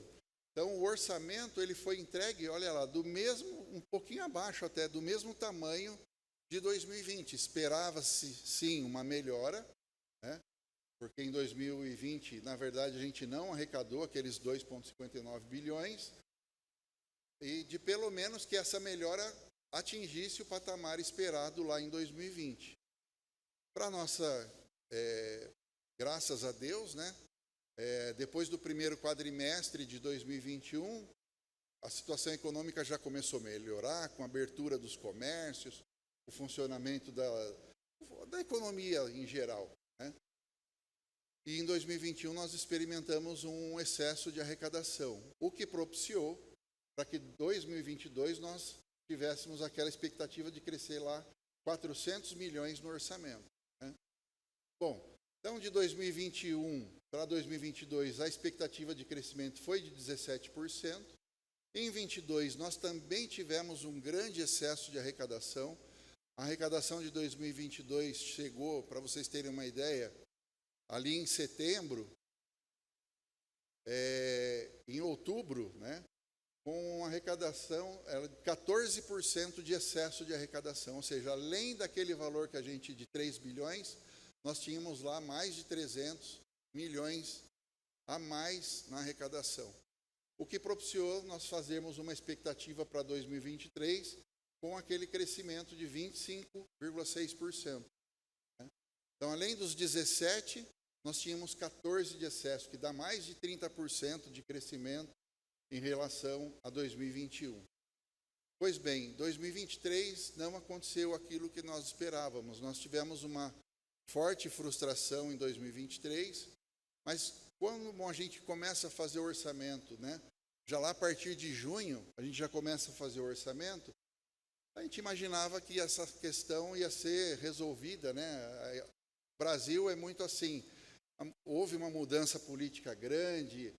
Então, o orçamento ele foi entregue, olha lá, do mesmo, um pouquinho abaixo até, do mesmo tamanho de 2020. Esperava-se, sim, uma melhora, né, porque em 2020, na verdade, a gente não arrecadou aqueles 2,59 bilhões, e de pelo menos que essa melhora atingisse o patamar esperado lá em 2020. Para nossa, graças a Deus, né, depois do primeiro quadrimestre de 2021, a situação econômica já começou a melhorar, com a abertura dos comércios, o funcionamento da economia em geral, né? E em 2021 nós experimentamos um excesso de arrecadação, o que propiciou para que em 2022 nós tivéssemos aquela expectativa de crescer lá 400 milhões no orçamento, né? Bom, então de 2021 para 2022 a expectativa de crescimento foi de 17%. Em 22 nós também tivemos um grande excesso de arrecadação. A arrecadação de 2022 chegou, para vocês terem uma ideia, ali em setembro, em outubro, né, com uma arrecadação, 14% de excesso de arrecadação, ou seja, além daquele valor que a gente, de 3 bilhões, nós tínhamos lá mais de 300 milhões a mais na arrecadação. O que propiciou nós fazermos uma expectativa para 2023 com aquele crescimento de 25,6%. Né? Então, além dos 17%, nós tínhamos 14% de excesso, que dá mais de 30% de crescimento em relação a 2021. Pois bem, 2023 não aconteceu aquilo que nós esperávamos. Nós tivemos uma forte frustração em 2023, mas quando a gente começa a fazer o orçamento, né, já lá a partir de junho, a gente já começa a fazer o orçamento, a gente imaginava que essa questão ia ser resolvida, né? O Brasil é muito assim, houve uma mudança política grande,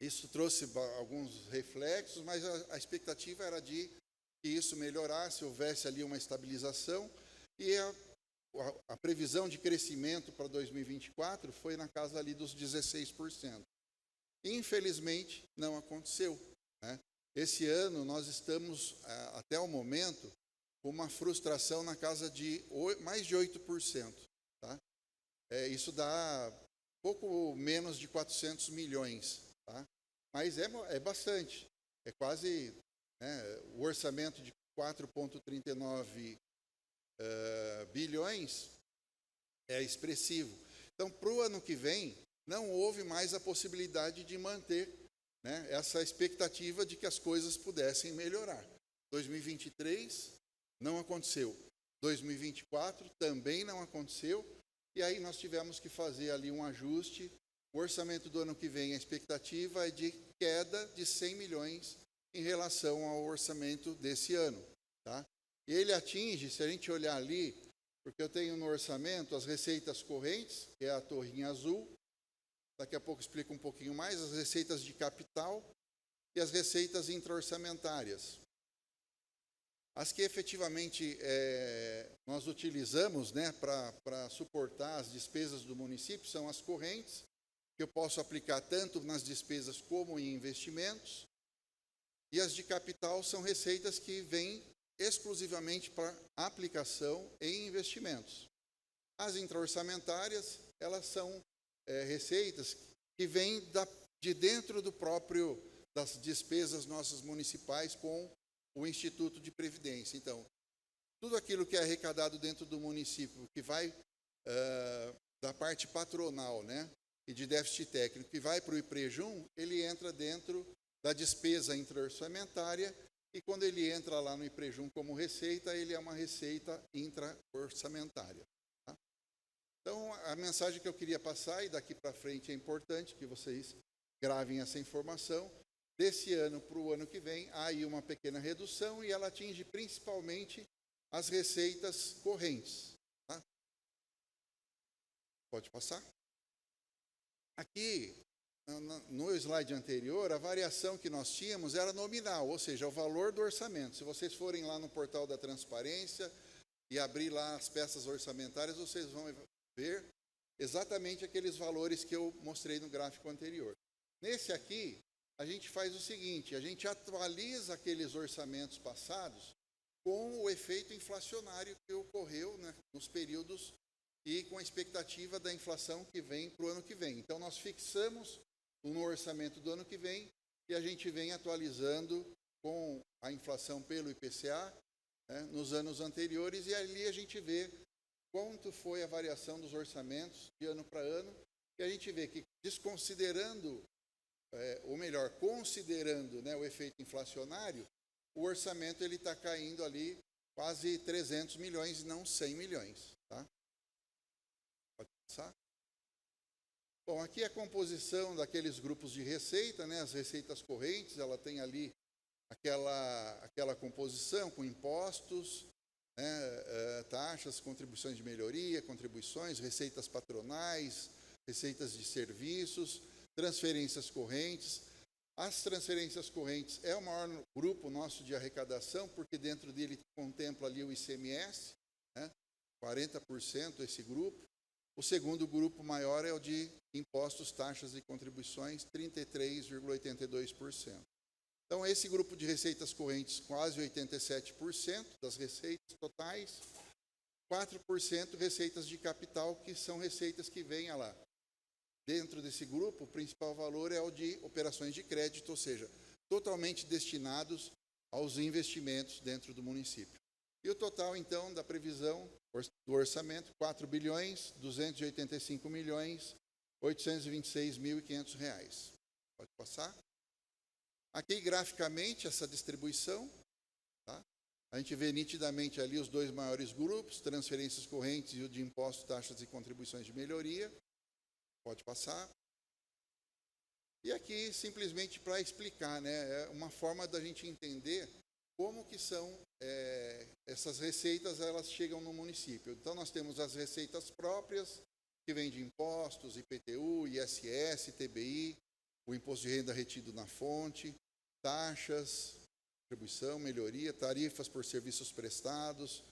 isso trouxe alguns reflexos, mas a expectativa era de que isso melhorasse, houvesse ali uma estabilização, e a previsão de crescimento para 2024 foi na casa ali dos 16%. Infelizmente, não aconteceu, né? Esse ano nós estamos, até o momento, com uma frustração na casa de mais de 8%. Tá? Isso dá pouco menos de 400 milhões. Tá? Mas é bastante. É quase, né, o orçamento de 4,39 bilhões é expressivo. Então, para o ano que vem, não houve mais a possibilidade de manter, né, essa expectativa de que as coisas pudessem melhorar. 2023 não aconteceu. 2024 também não aconteceu. E aí nós tivemos que fazer ali um ajuste. O orçamento do ano que vem, a expectativa é de queda de 100 milhões em relação ao orçamento desse ano. Tá? E ele atinge, se a gente olhar ali, porque eu tenho no orçamento as receitas correntes, que é a torrinha azul, daqui a pouco explico um pouquinho mais, as receitas de capital e as receitas intra-orçamentárias. As que efetivamente nós utilizamos, né, para suportar as despesas do município são as correntes, que eu posso aplicar tanto nas despesas como em investimentos, e as de capital são receitas que vêm exclusivamente para aplicação em investimentos. As intra-orçamentárias, elas são receitas que vêm de dentro das despesas nossas municipais com o Instituto de Previdência. Então, tudo aquilo que é arrecadado dentro do município, que vai da parte patronal, né, e de déficit técnico, que vai para o IPREJUM, ele entra dentro da despesa intra-orçamentária, e quando ele entra lá no IPREJUM como receita, ele é uma receita intra-orçamentária. Tá? Então, a mensagem que eu queria passar, e daqui para frente é importante que vocês gravem essa informação, desse ano para o ano que vem, há aí uma pequena redução, e ela atinge principalmente as receitas correntes. Tá? Pode passar? Aqui, no slide anterior, a variação que nós tínhamos era nominal, ou seja, o valor do orçamento. Se vocês forem lá no portal da transparência e abrir lá as peças orçamentárias, vocês vão ver exatamente aqueles valores que eu mostrei no gráfico anterior. Nesse aqui, a gente faz o seguinte, a gente atualiza aqueles orçamentos passados com o efeito inflacionário que ocorreu, né, nos períodos e com a expectativa da inflação que vem para o ano que vem. Então, nós fixamos no orçamento do ano que vem e a gente vem atualizando com a inflação pelo IPCA, né, nos anos anteriores, e ali a gente vê quanto foi a variação dos orçamentos de ano para ano, e a gente vê que, desconsiderando, ou melhor, considerando, né, o efeito inflacionário, o orçamento está caindo ali quase 300 milhões e não 100 milhões. Tá? Pode passar? Bom, aqui é a composição daqueles grupos de receita, né, as receitas correntes, ela tem ali aquela composição com impostos, né, taxas, contribuições de melhoria, contribuições, receitas patronais, receitas de serviços, transferências correntes. As transferências correntes é o maior grupo nosso de arrecadação, porque dentro dele contempla ali o ICMS, né, 40% esse grupo. O segundo grupo maior é o de impostos, taxas e contribuições, 33,82%. Então, esse grupo de receitas correntes, quase 87% das receitas totais, 4% receitas de capital, que são receitas que vêm lá. Dentro desse grupo, o principal valor é o de operações de crédito, ou seja, totalmente destinados aos investimentos dentro do município. E o total, então, da previsão do orçamento, R$ 4.285.826.500. Pode passar? Aqui, graficamente, essa distribuição. Tá? A gente vê nitidamente ali os dois maiores grupos, transferências correntes e o de impostos, taxas e contribuições de melhoria. Pode passar. E aqui, simplesmente para explicar, né, é uma forma da gente entender como que são essas receitas, elas chegam no município. Então, nós temos as receitas próprias, que vêm de impostos, IPTU, ISS, TBI, o imposto de renda retido na fonte, taxas, contribuição, melhoria, tarifas por serviços prestados,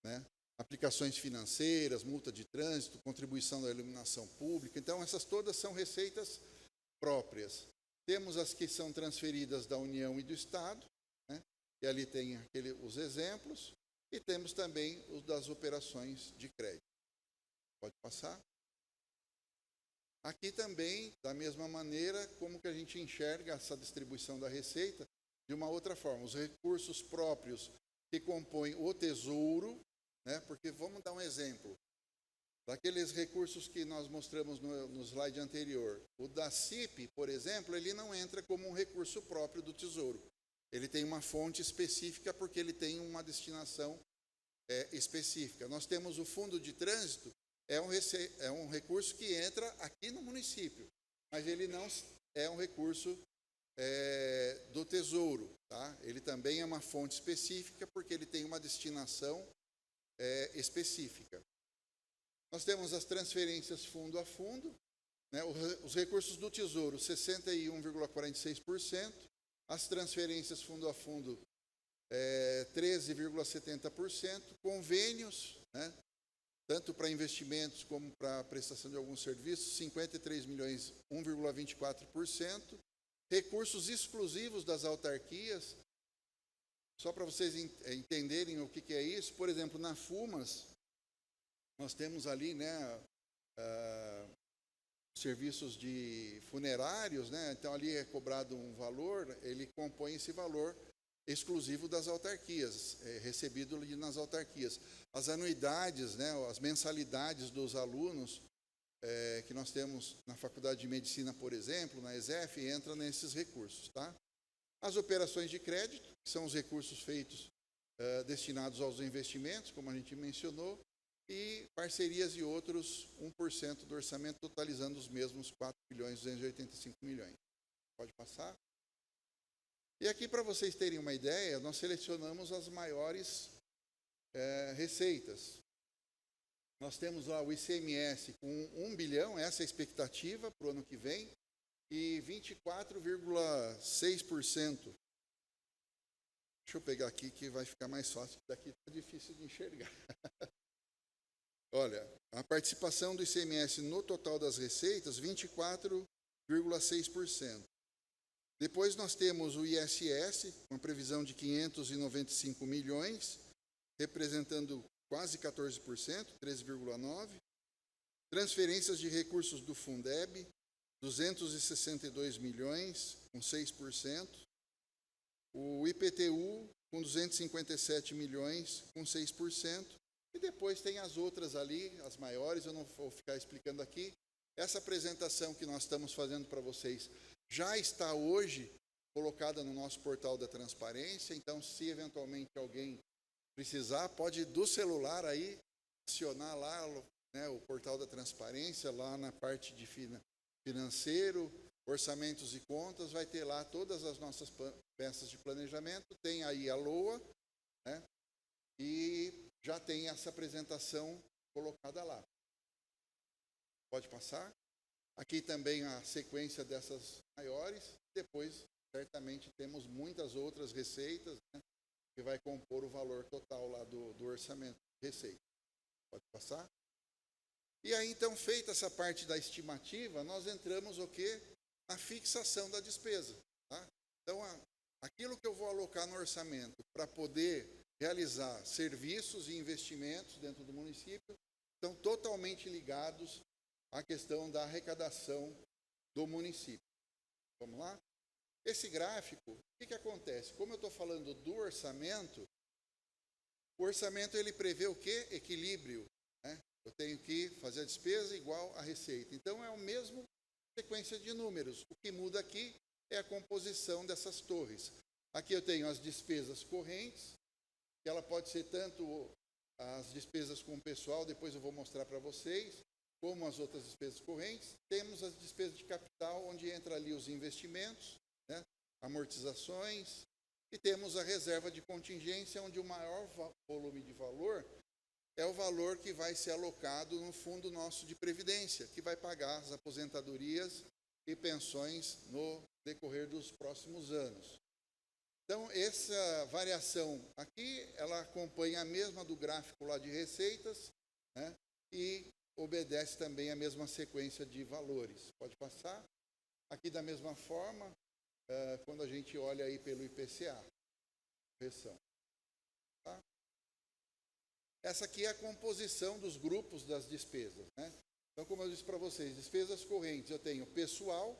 né, aplicações financeiras, multa de trânsito, contribuição da iluminação pública. Então, essas todas são receitas próprias. Temos as que são transferidas da União e do Estado, né, e ali tem os exemplos, e temos também os das operações de crédito. Pode passar? Aqui também, da mesma maneira, como que a gente enxerga essa distribuição da receita de uma outra forma. Os recursos próprios que compõem o tesouro, né, porque vamos dar um exemplo. Daqueles recursos que nós mostramos no slide anterior, o da CIP, por exemplo, ele não entra como um recurso próprio do Tesouro. Ele tem uma fonte específica porque ele tem uma destinação específica. Nós temos o Fundo de Trânsito, é um recurso que entra aqui no município, mas ele não é um recurso do Tesouro. Tá? Ele também é uma fonte específica porque ele tem uma destinação específica. Nós temos as transferências fundo a fundo, né, os recursos do Tesouro, 61,46%, as transferências fundo a fundo, 13,70%, convênios, né, tanto para investimentos como para prestação de alguns serviços, 53 milhões, 1,24%, recursos exclusivos das autarquias, só para vocês entenderem o que é isso, por exemplo, na FUMAS, nós temos ali, né, serviços de funerários, né, então ali é cobrado um valor, ele compõe esse valor exclusivo das autarquias, recebido ali nas autarquias. As anuidades, né, as mensalidades dos alunos que nós temos na Faculdade de Medicina, por exemplo, na ESEF, entra nesses recursos. Tá? As operações de crédito, que são os recursos feitos destinados aos investimentos, como a gente mencionou, e parcerias e outros, 1% do orçamento, totalizando os mesmos 4.285.000.000. Pode passar? E aqui, para vocês terem uma ideia, nós selecionamos as maiores receitas. Nós temos lá o ICMS com 1 bilhão, essa é a expectativa para o ano que vem, e 24,6%. Deixa eu pegar aqui que vai ficar mais fácil, daqui está difícil de enxergar. Olha, a participação do ICMS no total das receitas, 24,6%. Depois nós temos o ISS, com previsão de 595 milhões, representando quase 14%, 13,9%. Transferências de recursos do Fundeb, 262 milhões, com 6%. o IPTU com 257 milhões, com 6%, e depois tem as outras ali, as maiores, eu não vou ficar explicando aqui. Essa apresentação que nós estamos fazendo para vocês já está hoje colocada no nosso portal da transparência, então se eventualmente alguém precisar, pode do celular aí acionar lá, né, o portal da transparência, lá na parte de financeiro, orçamentos e contas, vai ter lá todas as nossas peças de planejamento, tem aí a LOA, né, e já tem essa apresentação colocada lá. Pode passar. Aqui também a sequência dessas maiores, depois certamente temos muitas outras receitas, né, que vai compor o valor total lá do orçamento de receita. Pode passar. E aí, então, feita essa parte da estimativa, nós entramos o quê? Na fixação da despesa. Tá? Então, aquilo que eu vou alocar no orçamento para poder realizar serviços e investimentos dentro do município estão totalmente ligados à questão da arrecadação do município. Vamos lá? Esse gráfico, o que acontece? Como eu estou falando do orçamento, o orçamento ele prevê o quê? Equilíbrio. Né? Eu tenho que fazer a despesa igual à receita. Então, é a mesma sequência de números. O que muda aqui é a composição dessas torres. Aqui eu tenho as despesas correntes, que ela pode ser tanto as despesas com o pessoal, depois eu vou mostrar para vocês, como as outras despesas correntes. Temos as despesas de capital, onde entra ali os investimentos, né, amortizações, e temos a reserva de contingência, onde o maior volume de valor é o valor que vai ser alocado no fundo nosso de previdência, que vai pagar as aposentadorias e pensões no decorrer dos próximos anos. Então, essa variação aqui, ela acompanha a mesma do gráfico lá de receitas, né, e obedece também a mesma sequência de valores. Pode passar. Aqui, da mesma forma, quando a gente olha aí pelo IPCA, correção. Tá? Essa aqui é a composição dos grupos das despesas. Né? Então, como eu disse para vocês, despesas correntes, eu tenho pessoal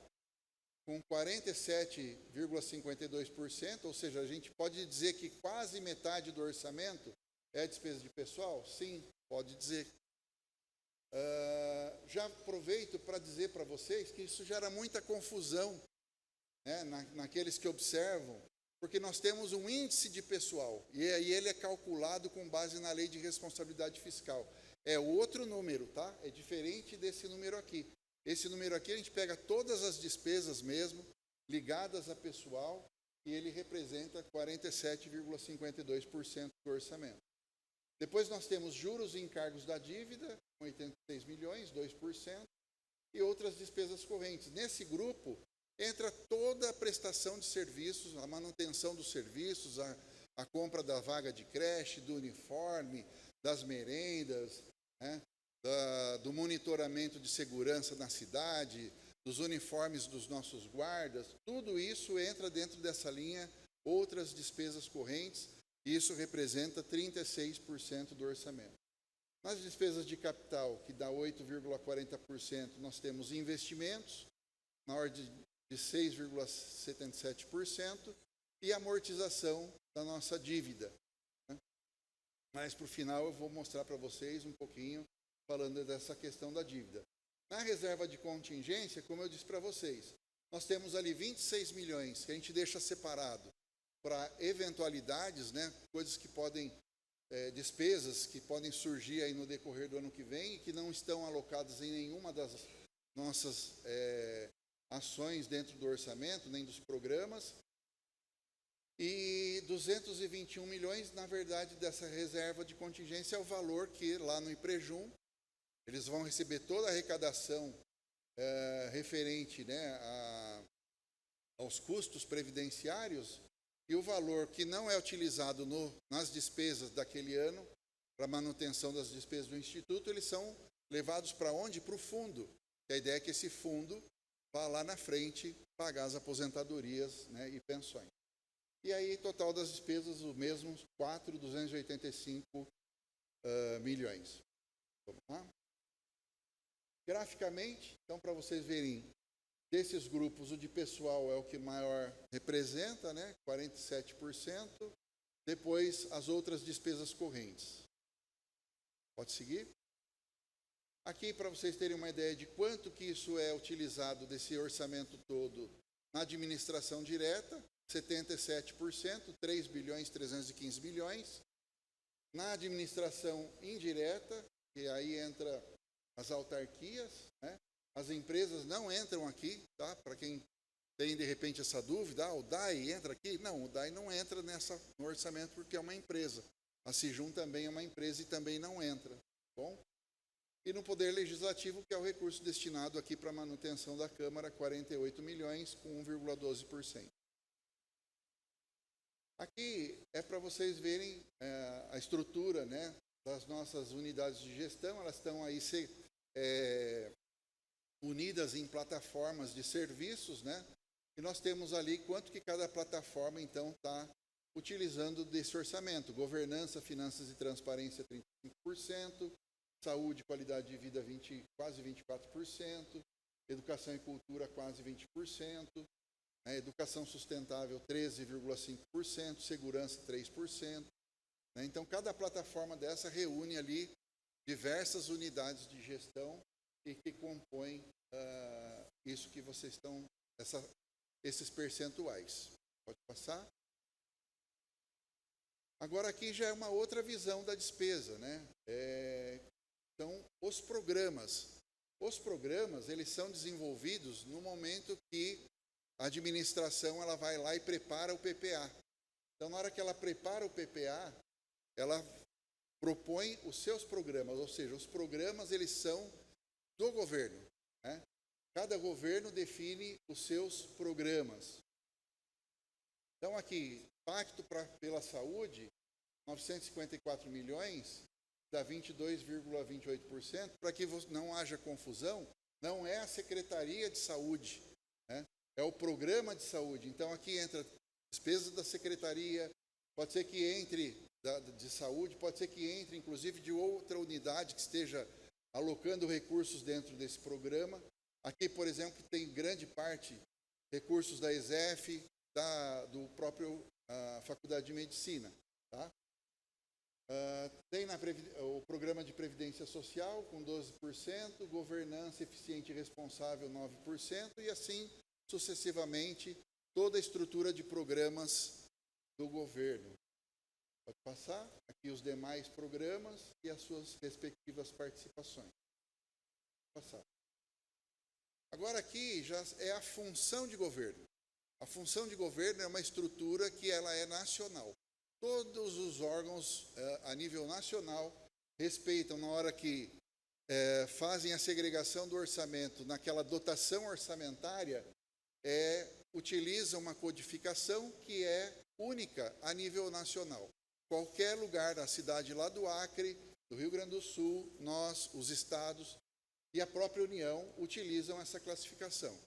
com 47,52%, ou seja, a gente pode dizer que quase metade do orçamento é despesa de pessoal? Sim, pode dizer. Já aproveito para dizer para vocês que isso gera muita confusão, né, naqueles que observam, porque nós temos um índice de pessoal, e aí ele é calculado com base na lei de responsabilidade fiscal. É outro número, tá? É diferente desse número aqui. Esse número aqui a gente pega todas as despesas mesmo, ligadas a pessoal, e ele representa 47,52% do orçamento. Depois nós temos juros e encargos da dívida, com 86 milhões, 2%, e outras despesas correntes. Nesse grupo entra toda a prestação de serviços, a manutenção dos serviços, a compra da vaga de creche, do uniforme, das merendas, né, do monitoramento de segurança na cidade, dos uniformes dos nossos guardas, tudo isso entra dentro dessa linha, outras despesas correntes, e isso representa 36% do orçamento. Nas despesas de capital, que dá 8,40%, nós temos investimentos, na ordem de 6,77%, e amortização da nossa dívida. Né? Mas, para o final, eu vou mostrar para vocês um pouquinho, falando dessa questão da dívida. Na reserva de contingência, como eu disse para vocês, nós temos ali 26 milhões que a gente deixa separado para eventualidades, né, coisas que podem, despesas que podem surgir aí no decorrer do ano que vem e que não estão alocadas em nenhuma das nossas ações dentro do orçamento, nem dos programas. E 221 milhões, na verdade, dessa reserva de contingência é o valor que lá no IPREJUM, eles vão receber toda a arrecadação referente, né, aos custos previdenciários, e o valor que não é utilizado nas despesas daquele ano, para manutenção das despesas do Instituto, eles são levados para onde? Para o fundo. A ideia é que esse fundo vá lá na frente pagar as aposentadorias, né, e pensões. E aí, total das despesas, os mesmos 4,285 milhões. Vamos lá? Graficamente, então, para vocês verem Desses grupos, o de pessoal é o que maior representa, né? 47%. Depois, as outras despesas correntes. Pode seguir? Aqui, para vocês terem uma ideia de quanto que isso é utilizado desse orçamento todo na administração direta, 77%, 3 bilhões 315 milhões. Na administração indireta, que aí entra as autarquias, né? As empresas não entram aqui, tá? Para quem tem de repente essa dúvida, o DAI entra aqui? Não, o DAI não entra no orçamento porque é uma empresa. A Sijum também é uma empresa e também não entra, bom? E no Poder Legislativo, que é o recurso destinado aqui para a manutenção da Câmara, 48 milhões com 1,12%. Aqui é para vocês verem a estrutura, né, das nossas unidades de gestão. Elas estão aí unidas em plataformas de serviços, né? E nós temos ali quanto que cada plataforma, então, está utilizando desse orçamento. Governança, finanças e transparência, 35%. Saúde e qualidade de vida, quase 24%. Educação e cultura, quase 20%. Educação sustentável, 13,5%. Segurança, 3%. Então, cada plataforma dessa reúne ali diversas unidades de gestão e que compõem isso que vocês estão, esses percentuais. Pode passar? Agora aqui já é uma outra visão da despesa, né? Então, os programas, eles são desenvolvidos no momento que a administração ela vai lá e prepara o PPA. Então, na hora que ela prepara o PPA, ela propõe os seus programas, ou seja, os programas eles são do governo, né? Cada governo define os seus programas. Então, aqui, Pacto pela Saúde, 954 milhões, dá 22,28%. Para que não haja confusão, não é a Secretaria de Saúde, né? É o Programa de Saúde. Então, aqui entra despesas da Secretaria, pode ser que entre de saúde, pode ser que entre, inclusive, de outra unidade que esteja alocando recursos dentro desse programa. Aqui, por exemplo, tem grande parte recursos da ESEF, do próprio Faculdade de Medicina. Tá? Tem o Programa de Previdência Social, com 12%, Governança Eficiente e Responsável, 9%, e assim sucessivamente toda a estrutura de programas do governo. Pode passar? Aqui os demais programas e as suas respectivas participações. Pode passar. Agora aqui já é a função de governo. A função de governo é uma estrutura que ela é nacional. Todos os órgãos a nível nacional respeitam na hora que fazem a segregação do orçamento naquela dotação orçamentária, utilizam uma codificação que é única a nível nacional. Qualquer lugar da cidade lá do Acre, do Rio Grande do Sul, nós, os estados e a própria União utilizam essa classificação.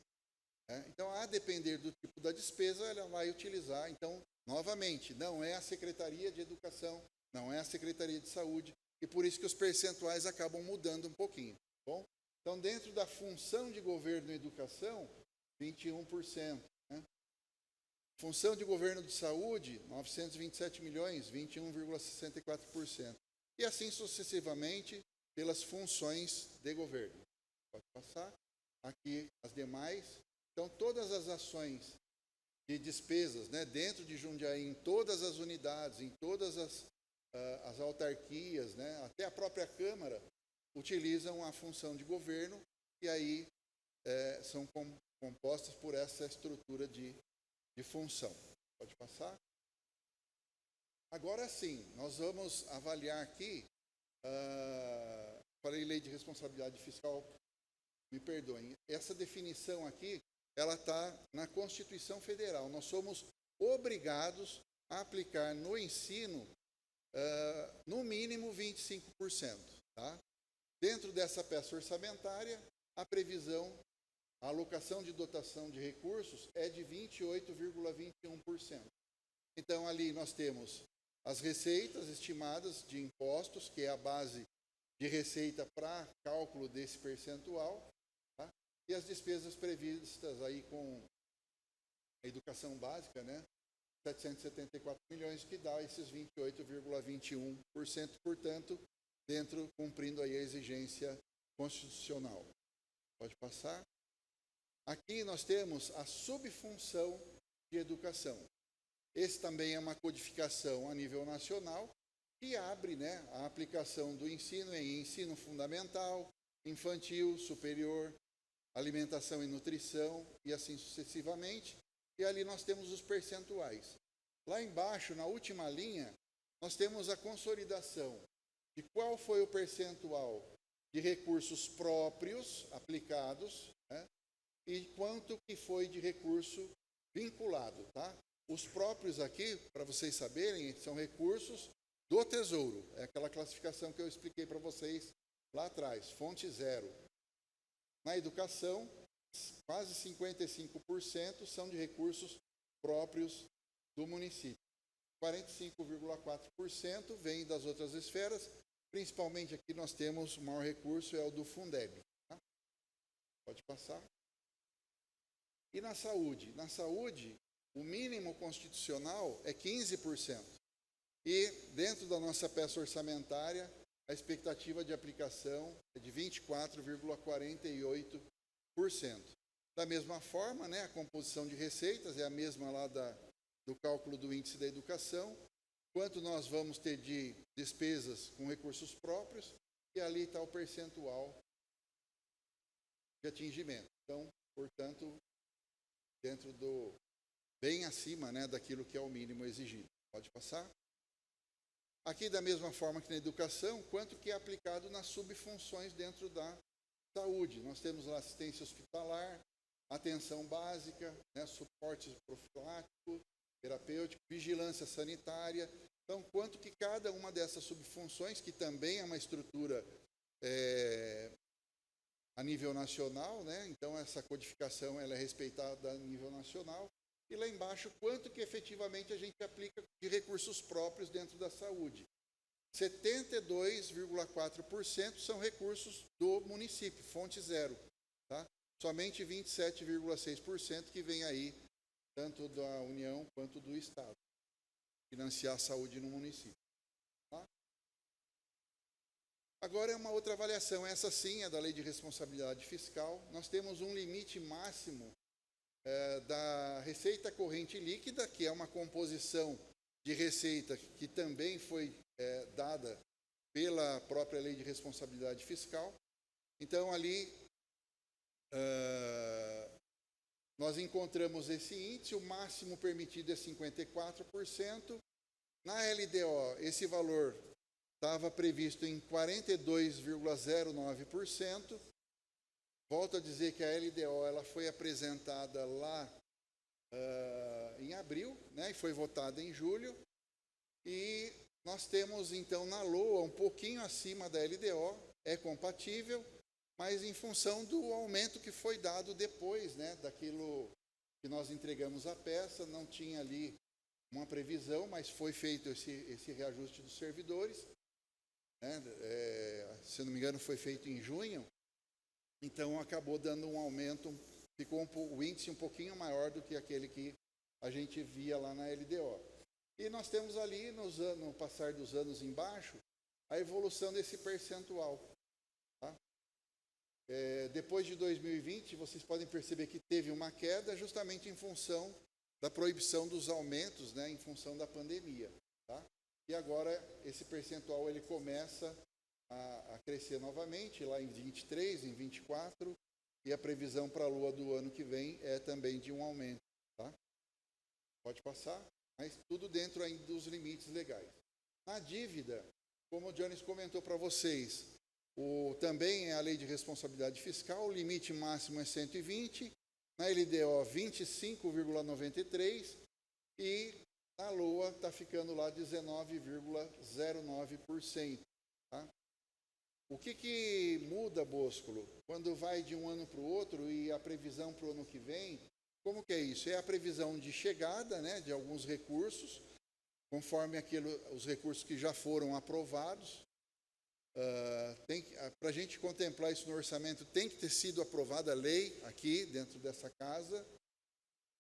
Então, a depender do tipo da despesa, ela vai utilizar. Então, novamente, não é a Secretaria de Educação, não é a Secretaria de Saúde, e por isso que os percentuais acabam mudando um pouquinho. Bom? Então, dentro da função de governo e educação, 21%. Né? Função de governo de saúde, 927 milhões, 21,64%. E assim sucessivamente pelas funções de governo. Pode passar. Aqui as demais. Então, todas as ações de despesas, né, dentro de Jundiaí, em todas as unidades, em todas as autarquias, né, até a própria Câmara, utilizam a função de governo e aí são compostas por essa estrutura de função. Pode passar? Agora sim, nós vamos avaliar aqui, falei lei de responsabilidade fiscal, me perdoem, essa definição aqui, ela está na Constituição Federal. Nós somos obrigados a aplicar no ensino, no mínimo 25%. Tá? Dentro dessa peça orçamentária, a previsão, a alocação de dotação de recursos é de 28,21%. Então, ali nós temos as receitas estimadas de impostos, que é a base de receita para cálculo desse percentual. Tá? e as despesas previstas aí com a educação básica, né? 774 milhões, que dá esses 28,21%, portanto, cumprindo aí a exigência constitucional. Pode passar. Aqui nós temos a subfunção de educação. Esse também é uma codificação a nível nacional que abre, né, a aplicação do ensino em ensino fundamental, infantil, superior, alimentação e nutrição e assim sucessivamente. E ali nós temos os percentuais. Lá embaixo, na última linha, nós temos a consolidação de qual foi o percentual de recursos próprios aplicados, né, e quanto que foi de recurso vinculado, tá? Os próprios aqui, para vocês saberem, são recursos do Tesouro. É aquela classificação que eu expliquei para vocês lá atrás, fonte zero. Na educação, quase 55% são de recursos próprios do município. 45,4% vem das outras esferas, principalmente aqui nós temos o maior recurso, é o do Fundeb. Tá? Pode passar. E na saúde? Na saúde, o mínimo constitucional é 15%. E dentro da nossa peça orçamentária, a expectativa de aplicação é de 24,48%. Da mesma forma, né, a composição de receitas é a mesma lá do cálculo do índice da educação, quanto nós vamos ter de despesas com recursos próprios, e ali está o percentual de atingimento. Então, portanto, dentro bem acima, né, daquilo que é o mínimo exigido. Pode passar? Aqui, da mesma forma que na educação, quanto que é aplicado nas subfunções dentro da saúde. Nós temos lá assistência hospitalar, atenção básica, né, suporte profilático, terapêutico, vigilância sanitária. Então, quanto que cada uma dessas subfunções, que também é uma estrutura a nível nacional, né? Então essa codificação ela é respeitada a nível nacional. E lá embaixo, quanto que efetivamente a gente aplica de recursos próprios dentro da saúde. 72,4% são recursos do município, fonte zero. Tá? Somente 27,6% que vem aí, tanto da União quanto do Estado, financiar a saúde no município. Tá? Agora é uma outra avaliação, essa sim é da Lei de Responsabilidade Fiscal. Nós temos um limite máximo da receita corrente líquida, que é uma composição de receita que também foi dada pela própria Lei de Responsabilidade Fiscal. Então, ali, nós encontramos esse índice, o máximo permitido é 54%. Na LDO, esse valor estava previsto em 42,09%. Volto a dizer que a LDO ela foi apresentada lá em abril, né, e foi votada em julho. E nós temos, então, na LOA, um pouquinho acima da LDO, é compatível, mas em função do aumento que foi dado depois, né, daquilo que nós entregamos a peça, não tinha ali uma previsão, mas foi feito esse reajuste dos servidores. Né, se não me engano, foi feito em junho. Então, acabou dando um aumento, ficou o índice um pouquinho maior do que aquele que a gente via lá na LDO. E nós temos ali, no passar dos anos embaixo, a evolução desse percentual. Tá? Depois de 2020, vocês podem perceber que teve uma queda justamente em função da proibição dos aumentos, né, em função da pandemia. Tá? E agora, esse percentual ele começa a crescer novamente, lá em 23, em 24, e a previsão para a LOA do ano que vem é também de um aumento. Tá? Pode passar, mas tudo dentro ainda dos limites legais. Na dívida, como o Jones comentou para vocês, também é a Lei de Responsabilidade Fiscal, o limite máximo é 120, na LDO 25,93 e na LOA está ficando lá 19,09%. Tá? O que muda, Boscolo, quando vai de um ano para o outro e a previsão para o ano que vem? Como que é isso? É a previsão de chegada, né, de alguns recursos, conforme os recursos que já foram aprovados. Para a gente contemplar isso no orçamento, tem que ter sido aprovada a lei aqui dentro dessa casa.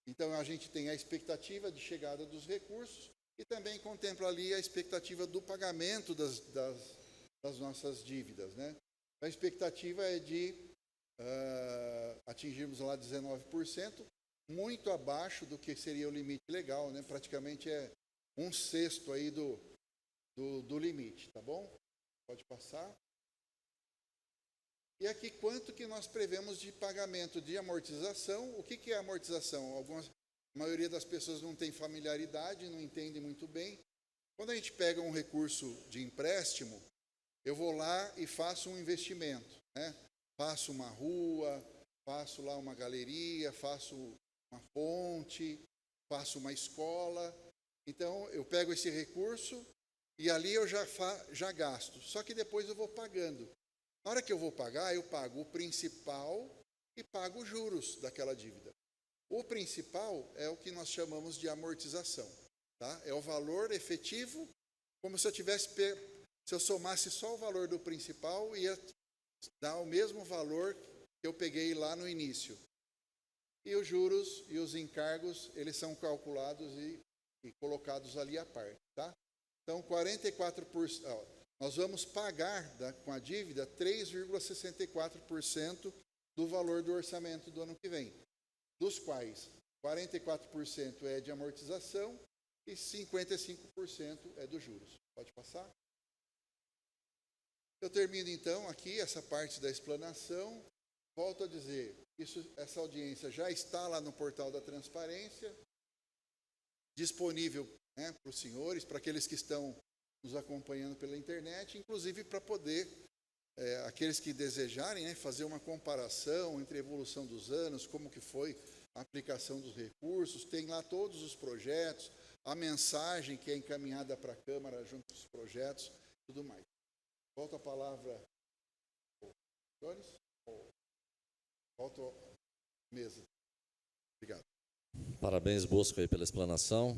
Então, a gente tem a expectativa de chegada dos recursos e também contempla ali a expectativa do pagamento das nossas dívidas, né? A expectativa é de atingirmos lá 19%, muito abaixo do que seria o limite legal, né? Praticamente é 1/6 aí do limite, tá bom? Pode passar. E aqui, quanto que nós prevemos de pagamento de amortização? O que é amortização? A maioria das pessoas não tem familiaridade, não entende muito bem. Quando a gente pega um recurso de empréstimo, eu vou lá e faço um investimento, né? Faço uma rua, faço lá uma galeria, faço uma ponte, faço uma escola. Então, eu pego esse recurso e ali eu já gasto. Só que depois eu vou pagando. Na hora que eu vou pagar, eu pago o principal e pago os juros daquela dívida. O principal é o que nós chamamos de amortização, tá? É o valor efetivo, como se eu somasse só o valor do principal, ia dar o mesmo valor que eu peguei lá no início. E os juros e os encargos, eles são calculados e colocados ali à parte, tá? Então, 44%, nós vamos pagar com a dívida 3,64% do valor do orçamento do ano que vem, dos quais 44% é de amortização e 55% é dos juros. Pode passar? Eu termino então aqui essa parte da explanação. Volto a dizer, essa audiência já está lá no portal da transparência, disponível, né, para os senhores, para aqueles que estão nos acompanhando pela internet, inclusive para poder, aqueles que desejarem, né, fazer uma comparação entre a evolução dos anos, como que foi a aplicação dos recursos, tem lá todos os projetos, a mensagem que é encaminhada para a Câmara junto com os projetos, tudo mais. Volto a palavra, senhores, volto à mesa. Obrigado. Parabéns, Bosco, aí pela explanação.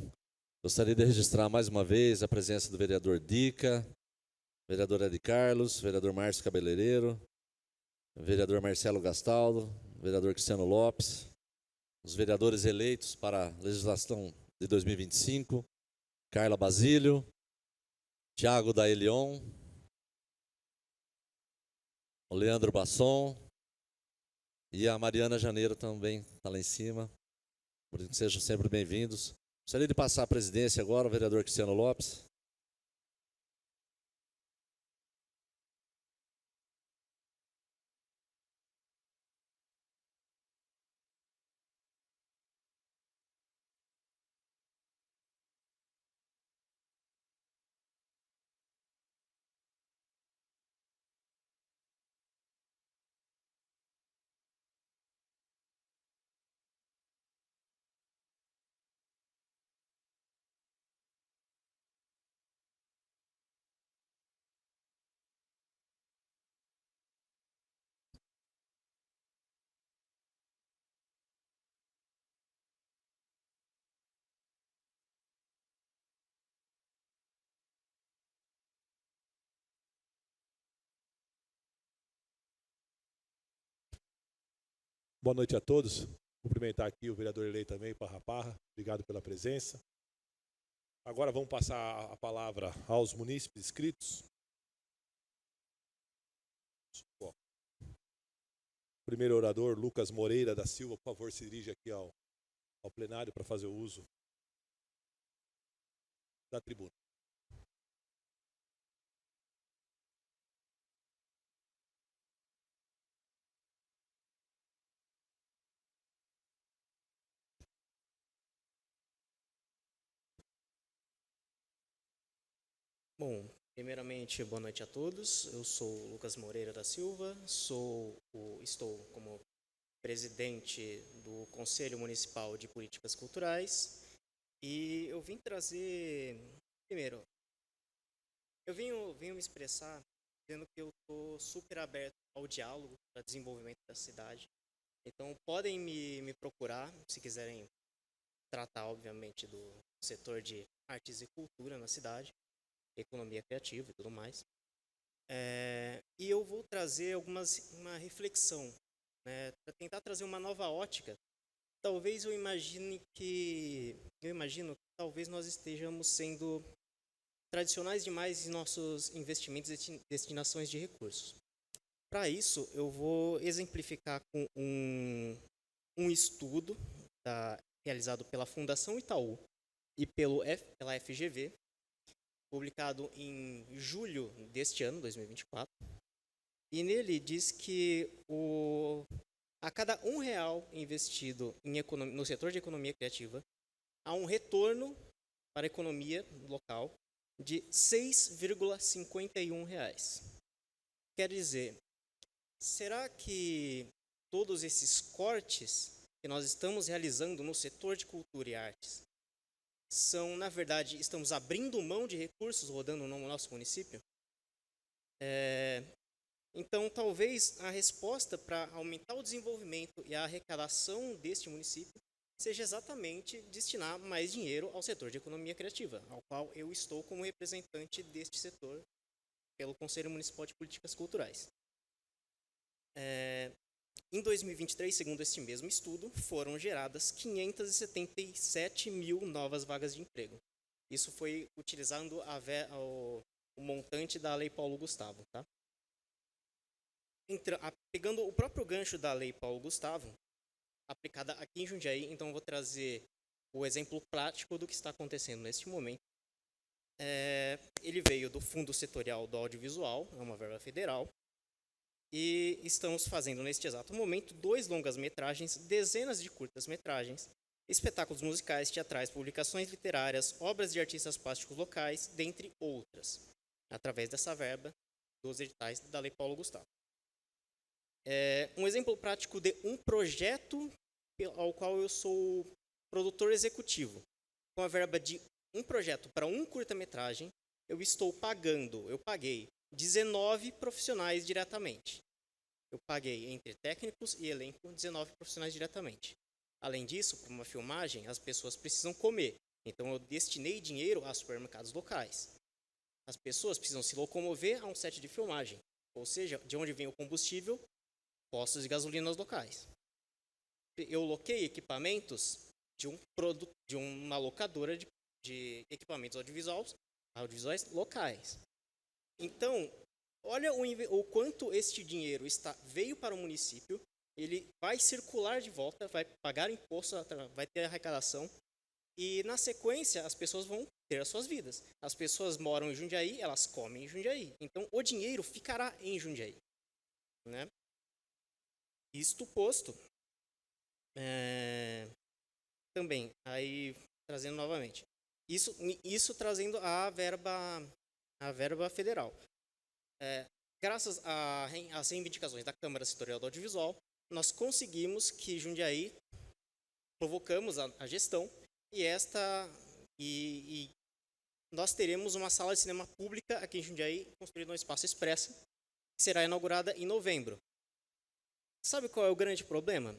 Gostaria de registrar mais uma vez a presença do vereador Dica, vereador Ed Carlos, vereador Márcio Cabeleireiro, vereador Marcelo Gastaldo, vereador Cristiano Lopes, os vereadores eleitos para a legislação de 2025, Carla Basílio, Tiago Daelion, o Leandro Basson e a Mariana Janeiro também está lá em cima. Por isso, sejam sempre bem-vindos. Gostaria de passar a presidência agora ao vereador Cristiano Lopes. Boa noite a todos. Cumprimentar aqui o vereador eleito também, Parra Parra. Obrigado pela presença. Agora vamos passar a palavra aos munícipes inscritos. Primeiro orador, Lucas Moreira da Silva, por favor, se dirige aqui ao plenário para fazer o uso da tribuna. Bom, primeiramente, boa noite a todos. Eu sou o Lucas Moreira da Silva, estou como presidente do Conselho Municipal de Políticas Culturais e eu vim trazer, primeiro, eu vim me expressar dizendo que eu estou super aberto ao diálogo para desenvolvimento da cidade. Então, podem me procurar, se quiserem tratar, obviamente, do setor de artes e cultura na cidade, economia criativa e tudo mais. E eu vou trazer uma reflexão, né, para tentar trazer uma nova ótica. Talvez eu imagino que talvez nós estejamos sendo tradicionais demais em nossos investimentos e destinações de recursos. Para isso, eu vou exemplificar com um estudo realizado pela Fundação Itaú e pela FGV, publicado em julho deste ano, 2024. E nele diz que a cada R$ 1 investido no setor de economia criativa, há um retorno para a economia local de R$ 6,51. Quer dizer, será que todos esses cortes que nós estamos realizando no setor de cultura e artes são, na verdade, estamos abrindo mão de recursos rodando no nosso município? Então, talvez a resposta para aumentar o desenvolvimento e a arrecadação deste município seja exatamente destinar mais dinheiro ao setor de economia criativa, ao qual eu estou como representante deste setor pelo Conselho Municipal de Políticas Culturais. Em 2023, segundo este mesmo estudo, foram geradas 577 mil novas vagas de emprego. Isso foi utilizando o montante da Lei Paulo Gustavo. Tá? Pegando o próprio gancho da Lei Paulo Gustavo, aplicada aqui em Jundiaí, então eu vou trazer o exemplo prático do que está acontecendo neste momento. Ele veio do Fundo Setorial do Audiovisual, é uma verba federal, e estamos fazendo neste exato momento 2 longas-metragens, dezenas de curtas-metragens, espetáculos musicais, teatrais, publicações literárias, obras de artistas plásticos locais, dentre outras, através dessa verba dos editais da Lei Paulo Gustavo. Um exemplo prático de um projeto ao qual eu sou produtor executivo. Com a verba de um projeto para um curta-metragem, eu paguei 19 profissionais diretamente. Eu paguei entre técnicos e elenco 19 profissionais diretamente. Além disso, para uma filmagem, as pessoas precisam comer. Então, eu destinei dinheiro a supermercados locais. As pessoas precisam se locomover a um set de filmagem. Ou seja, de onde vem o combustível? Postos de gasolinas locais. Eu loquei equipamentos de uma locadora de equipamentos audiovisuais locais. Então, olha o quanto este dinheiro veio para o município, ele vai circular de volta, vai pagar imposto, vai ter arrecadação, e na sequência as pessoas vão ter as suas vidas. As pessoas moram em Jundiaí, elas comem em Jundiaí. Então, o dinheiro ficará em Jundiaí. Né? Isto posto, também, aí trazendo novamente, isso trazendo a verba federal. Graças às reivindicações da Câmara Setorial do Audiovisual, nós conseguimos que Jundiaí, provocamos a gestão, e nós teremos uma sala de cinema pública aqui em Jundiaí, construída no Espaço Expressa, que será inaugurada em novembro. Sabe qual é o grande problema?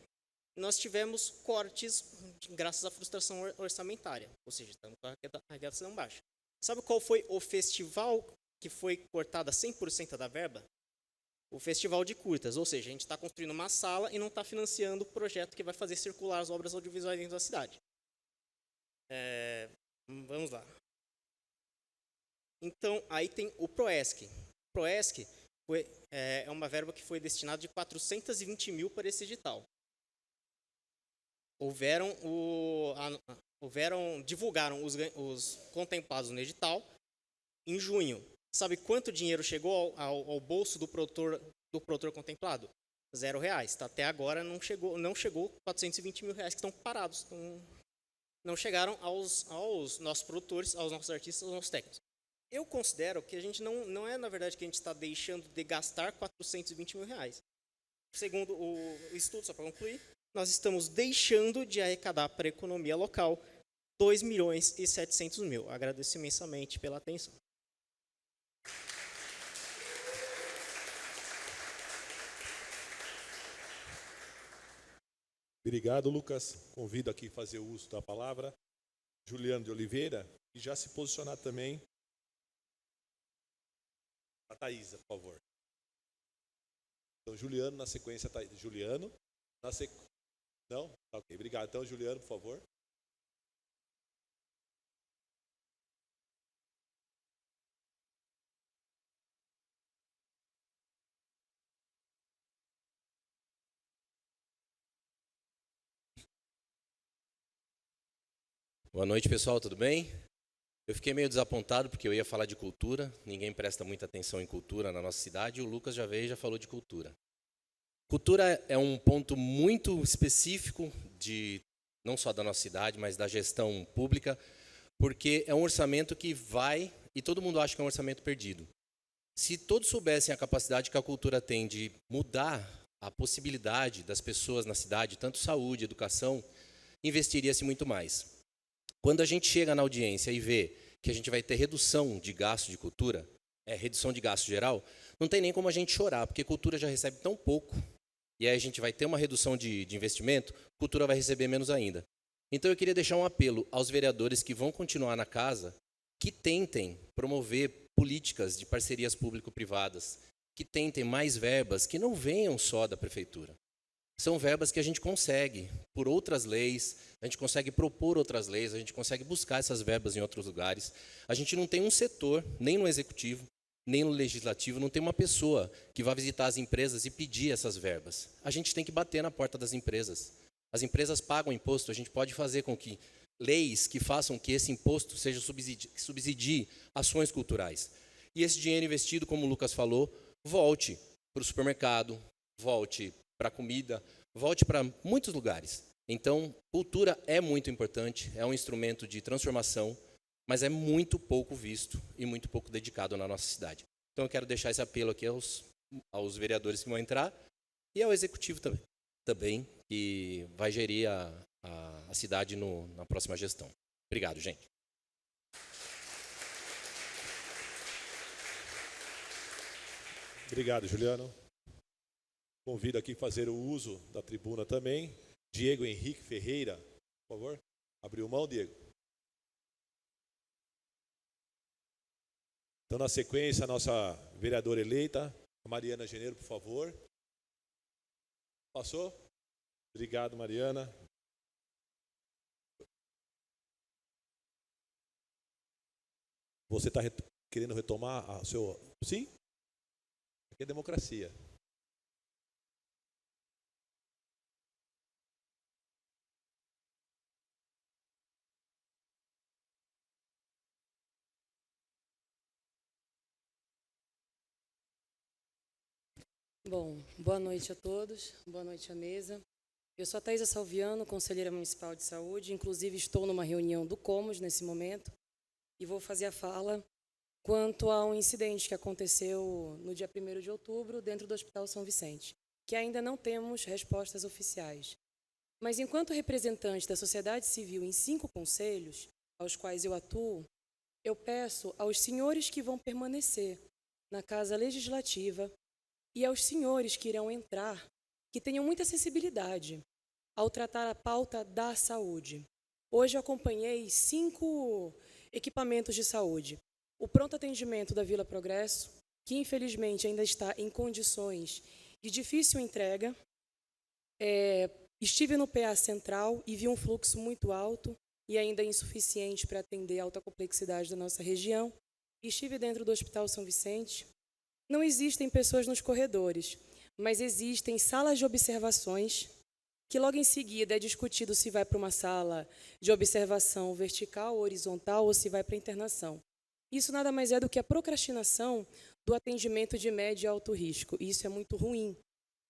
Nós tivemos cortes graças à frustração orçamentária, ou seja, estamos com a arrecadação baixa. Sabe qual foi o festival que foi cortada 100% da verba? O Festival de Curtas, ou seja, a gente está construindo uma sala e não está financiando o projeto que vai fazer circular as obras audiovisuais dentro da cidade. Vamos lá. Então, aí tem o PROESC. O PROESC é uma verba que foi destinada de 420 mil para esse edital. Divulgaram os contemplados no edital em junho. Sabe quanto dinheiro chegou ao bolso do produtor contemplado? R$0. Até agora não chegou 420 mil reais que estão parados. Não chegaram aos nossos produtores, aos nossos artistas, aos nossos técnicos. Eu considero que a gente não é, na verdade, que a gente está deixando de gastar 420 mil reais. Segundo o estudo, só para concluir, nós estamos deixando de arrecadar para a economia local 2.700.000. Agradeço imensamente pela atenção. Obrigado, Lucas. Convido aqui a fazer uso da palavra Juliano de Oliveira e já se posicionar também para Thaisa, por favor. Então, Juliano, na sequência, Thaisa. Juliano, na sequência. Não? Tá, ok, obrigado. Então, Juliano, por favor. Boa noite, pessoal, tudo bem? Eu fiquei meio desapontado porque eu ia falar de cultura, ninguém presta muita atenção em cultura na nossa cidade, e o Lucas já veio e já falou de cultura. Cultura é um ponto muito específico, não só da nossa cidade, mas da gestão pública, porque é um orçamento que vai, e todo mundo acha que é um orçamento perdido. Se todos soubessem a capacidade que a cultura tem de mudar a possibilidade das pessoas na cidade, tanto saúde, educação, investiria-se muito mais. Quando a gente chega na audiência e vê que a gente vai ter redução de gasto de cultura, redução de gasto geral, não tem nem como a gente chorar, porque cultura já recebe tão pouco, e aí a gente vai ter uma redução de investimento, cultura vai receber menos ainda. Então eu queria deixar um apelo aos vereadores que vão continuar na casa, que tentem promover políticas de parcerias público-privadas, que tentem mais verbas que não venham só da prefeitura. São verbas que a gente consegue, por outras leis, a gente consegue propor outras leis, a gente consegue buscar essas verbas em outros lugares. A gente não tem um setor, nem no executivo, nem no legislativo, não tem uma pessoa que vá visitar as empresas e pedir essas verbas. A gente tem que bater na porta das empresas. As empresas pagam imposto, a gente pode fazer com que leis que façam que esse imposto seja subsidie ações culturais. E esse dinheiro investido, como o Lucas falou, volte para o supermercado, volte para a comida, volte para muitos lugares. Então, cultura é muito importante, é um instrumento de transformação, mas é muito pouco visto e muito pouco dedicado na nossa cidade. Então, eu quero deixar esse apelo aqui aos vereadores que vão entrar e ao executivo também que vai gerir a cidade na próxima gestão. Obrigado, gente. Obrigado, Juliano. Convido aqui a fazer o uso da tribuna também. Diego Henrique Ferreira, por favor. Abriu mão, Diego? Então, na sequência, a nossa vereadora eleita, a Mariana Janeiro, por favor. Passou? Obrigado, Mariana. Você está querendo retomar o seu... Sim? Aqui é democracia. Bom, boa noite a todos, boa noite à mesa. Eu sou a Thaisa Salviano, conselheira municipal de saúde, inclusive estou numa reunião do Comos nesse momento e vou fazer a fala quanto a um incidente que aconteceu no dia 1º de outubro dentro do Hospital São Vicente, que ainda não temos respostas oficiais. Mas enquanto representante da sociedade civil em 5 conselhos, aos quais eu atuo, eu peço aos senhores que vão permanecer na Casa Legislativa e aos senhores que irão entrar, que tenham muita sensibilidade ao tratar a pauta da saúde. Hoje eu acompanhei 5 equipamentos de saúde. O pronto atendimento da Vila Progresso, que infelizmente ainda está em condições de difícil entrega. Estive no PA Central e vi um fluxo muito alto e ainda insuficiente para atender a alta complexidade da nossa região. Estive dentro do Hospital São Vicente. Não existem pessoas nos corredores, mas existem salas de observações, que logo em seguida é discutido se vai para uma sala de observação vertical ou horizontal ou se vai para a internação. Isso nada mais é do que a procrastinação do atendimento de médio e alto risco. E isso é muito ruim.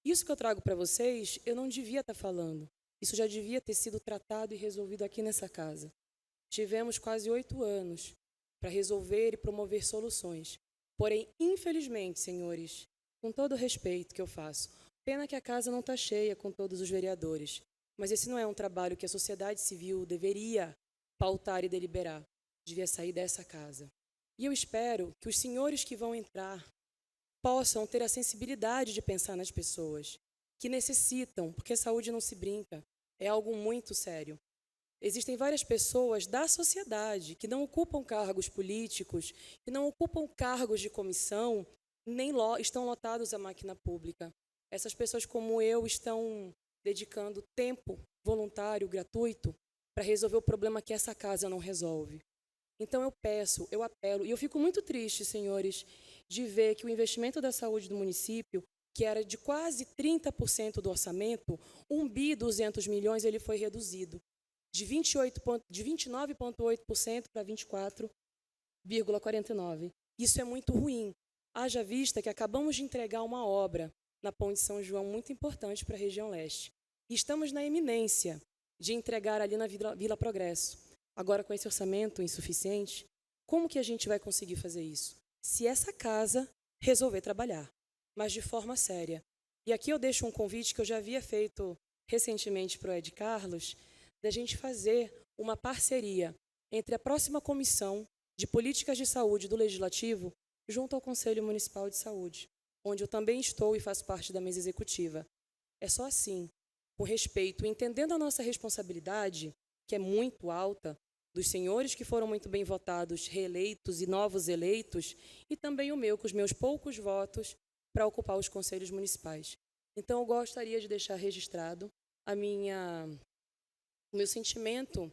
Isso que eu trago para vocês, eu não devia estar falando. Isso já devia ter sido tratado e resolvido aqui nessa casa. Tivemos quase 8 anos para resolver e promover soluções. Porém, infelizmente, senhores, com todo o respeito que eu faço, pena que a casa não está cheia com todos os vereadores, mas esse não é um trabalho que a sociedade civil deveria pautar e deliberar, devia sair dessa casa. E eu espero que os senhores que vão entrar possam ter a sensibilidade de pensar nas pessoas que necessitam, porque saúde não se brinca, é algo muito sério. Existem várias pessoas da sociedade que não ocupam cargos políticos, que não ocupam cargos de comissão, estão lotados a máquina pública. Essas pessoas como eu estão dedicando tempo voluntário, gratuito, para resolver o problema que essa casa não resolve. Então eu peço, eu apelo, e eu fico muito triste, senhores, de ver que o investimento da saúde do município, que era de quase 30% do orçamento, 1.200 bilhões, ele foi reduzido de 29,8% para 24,49%. Isso é muito ruim. Haja vista que acabamos de entregar uma obra na Ponte São João muito importante para a região leste. E estamos na iminência de entregar ali na Vila Progresso. Agora, com esse orçamento insuficiente, como que a gente vai conseguir fazer isso? Se essa casa resolver trabalhar, mas de forma séria. E aqui eu deixo um convite que eu já havia feito recentemente para o Ed Carlos, da gente fazer uma parceria entre a próxima comissão de políticas de saúde do Legislativo junto ao Conselho Municipal de Saúde, onde eu também estou e faço parte da mesa executiva. É só assim, com respeito, entendendo a nossa responsabilidade, que é muito alta, dos senhores que foram muito bem votados, reeleitos e novos eleitos, e também o meu, com os meus poucos votos, para ocupar os conselhos municipais. Então, eu gostaria de deixar registrado o meu sentimento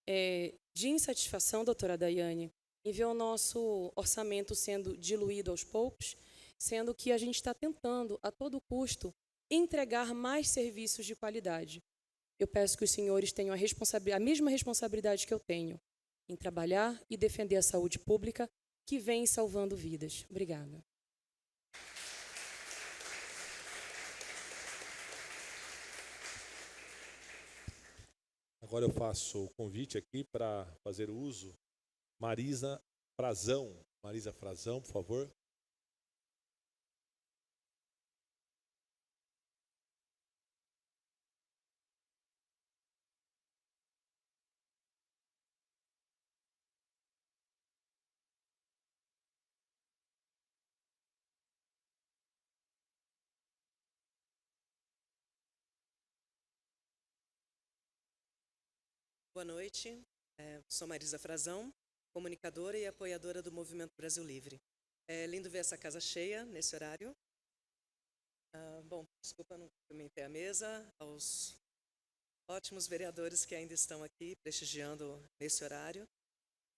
de insatisfação, doutora Daiane, em ver o nosso orçamento sendo diluído aos poucos, sendo que a gente está tentando, a todo custo, entregar mais serviços de qualidade. Eu peço que os senhores tenham a mesma responsabilidade que eu tenho em trabalhar e defender a saúde pública que vem salvando vidas. Obrigada. Agora eu faço o convite aqui para fazer o uso. Marisa Frazão. Marisa Frazão, por favor. Boa noite, sou Marisa Frazão, comunicadora e apoiadora do Movimento Brasil Livre. É lindo ver essa casa cheia nesse horário. Bom, desculpa, não cumprimentei a mesa, aos ótimos vereadores que ainda estão aqui prestigiando nesse horário.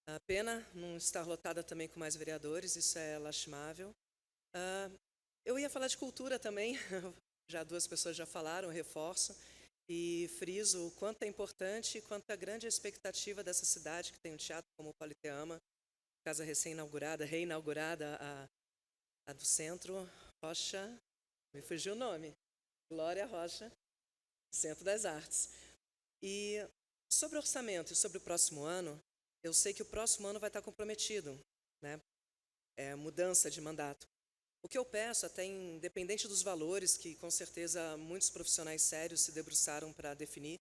A pena não estar lotada também com mais vereadores, isso é lastimável. Eu ia falar de cultura também, já duas pessoas já falaram, eu reforço. E friso o quanto é importante e quanto é grande a expectativa dessa cidade, que tem um teatro como o Politeama, casa recém-inaugurada, reinaugurada, a do Centro Rocha, me fugiu o nome, Glória Rocha, Centro das Artes. E sobre orçamento e sobre o próximo ano, eu sei que o próximo ano vai estar comprometido, né? Mudança de mandato. O que eu peço, até independente dos valores, que com certeza muitos profissionais sérios se debruçaram para definir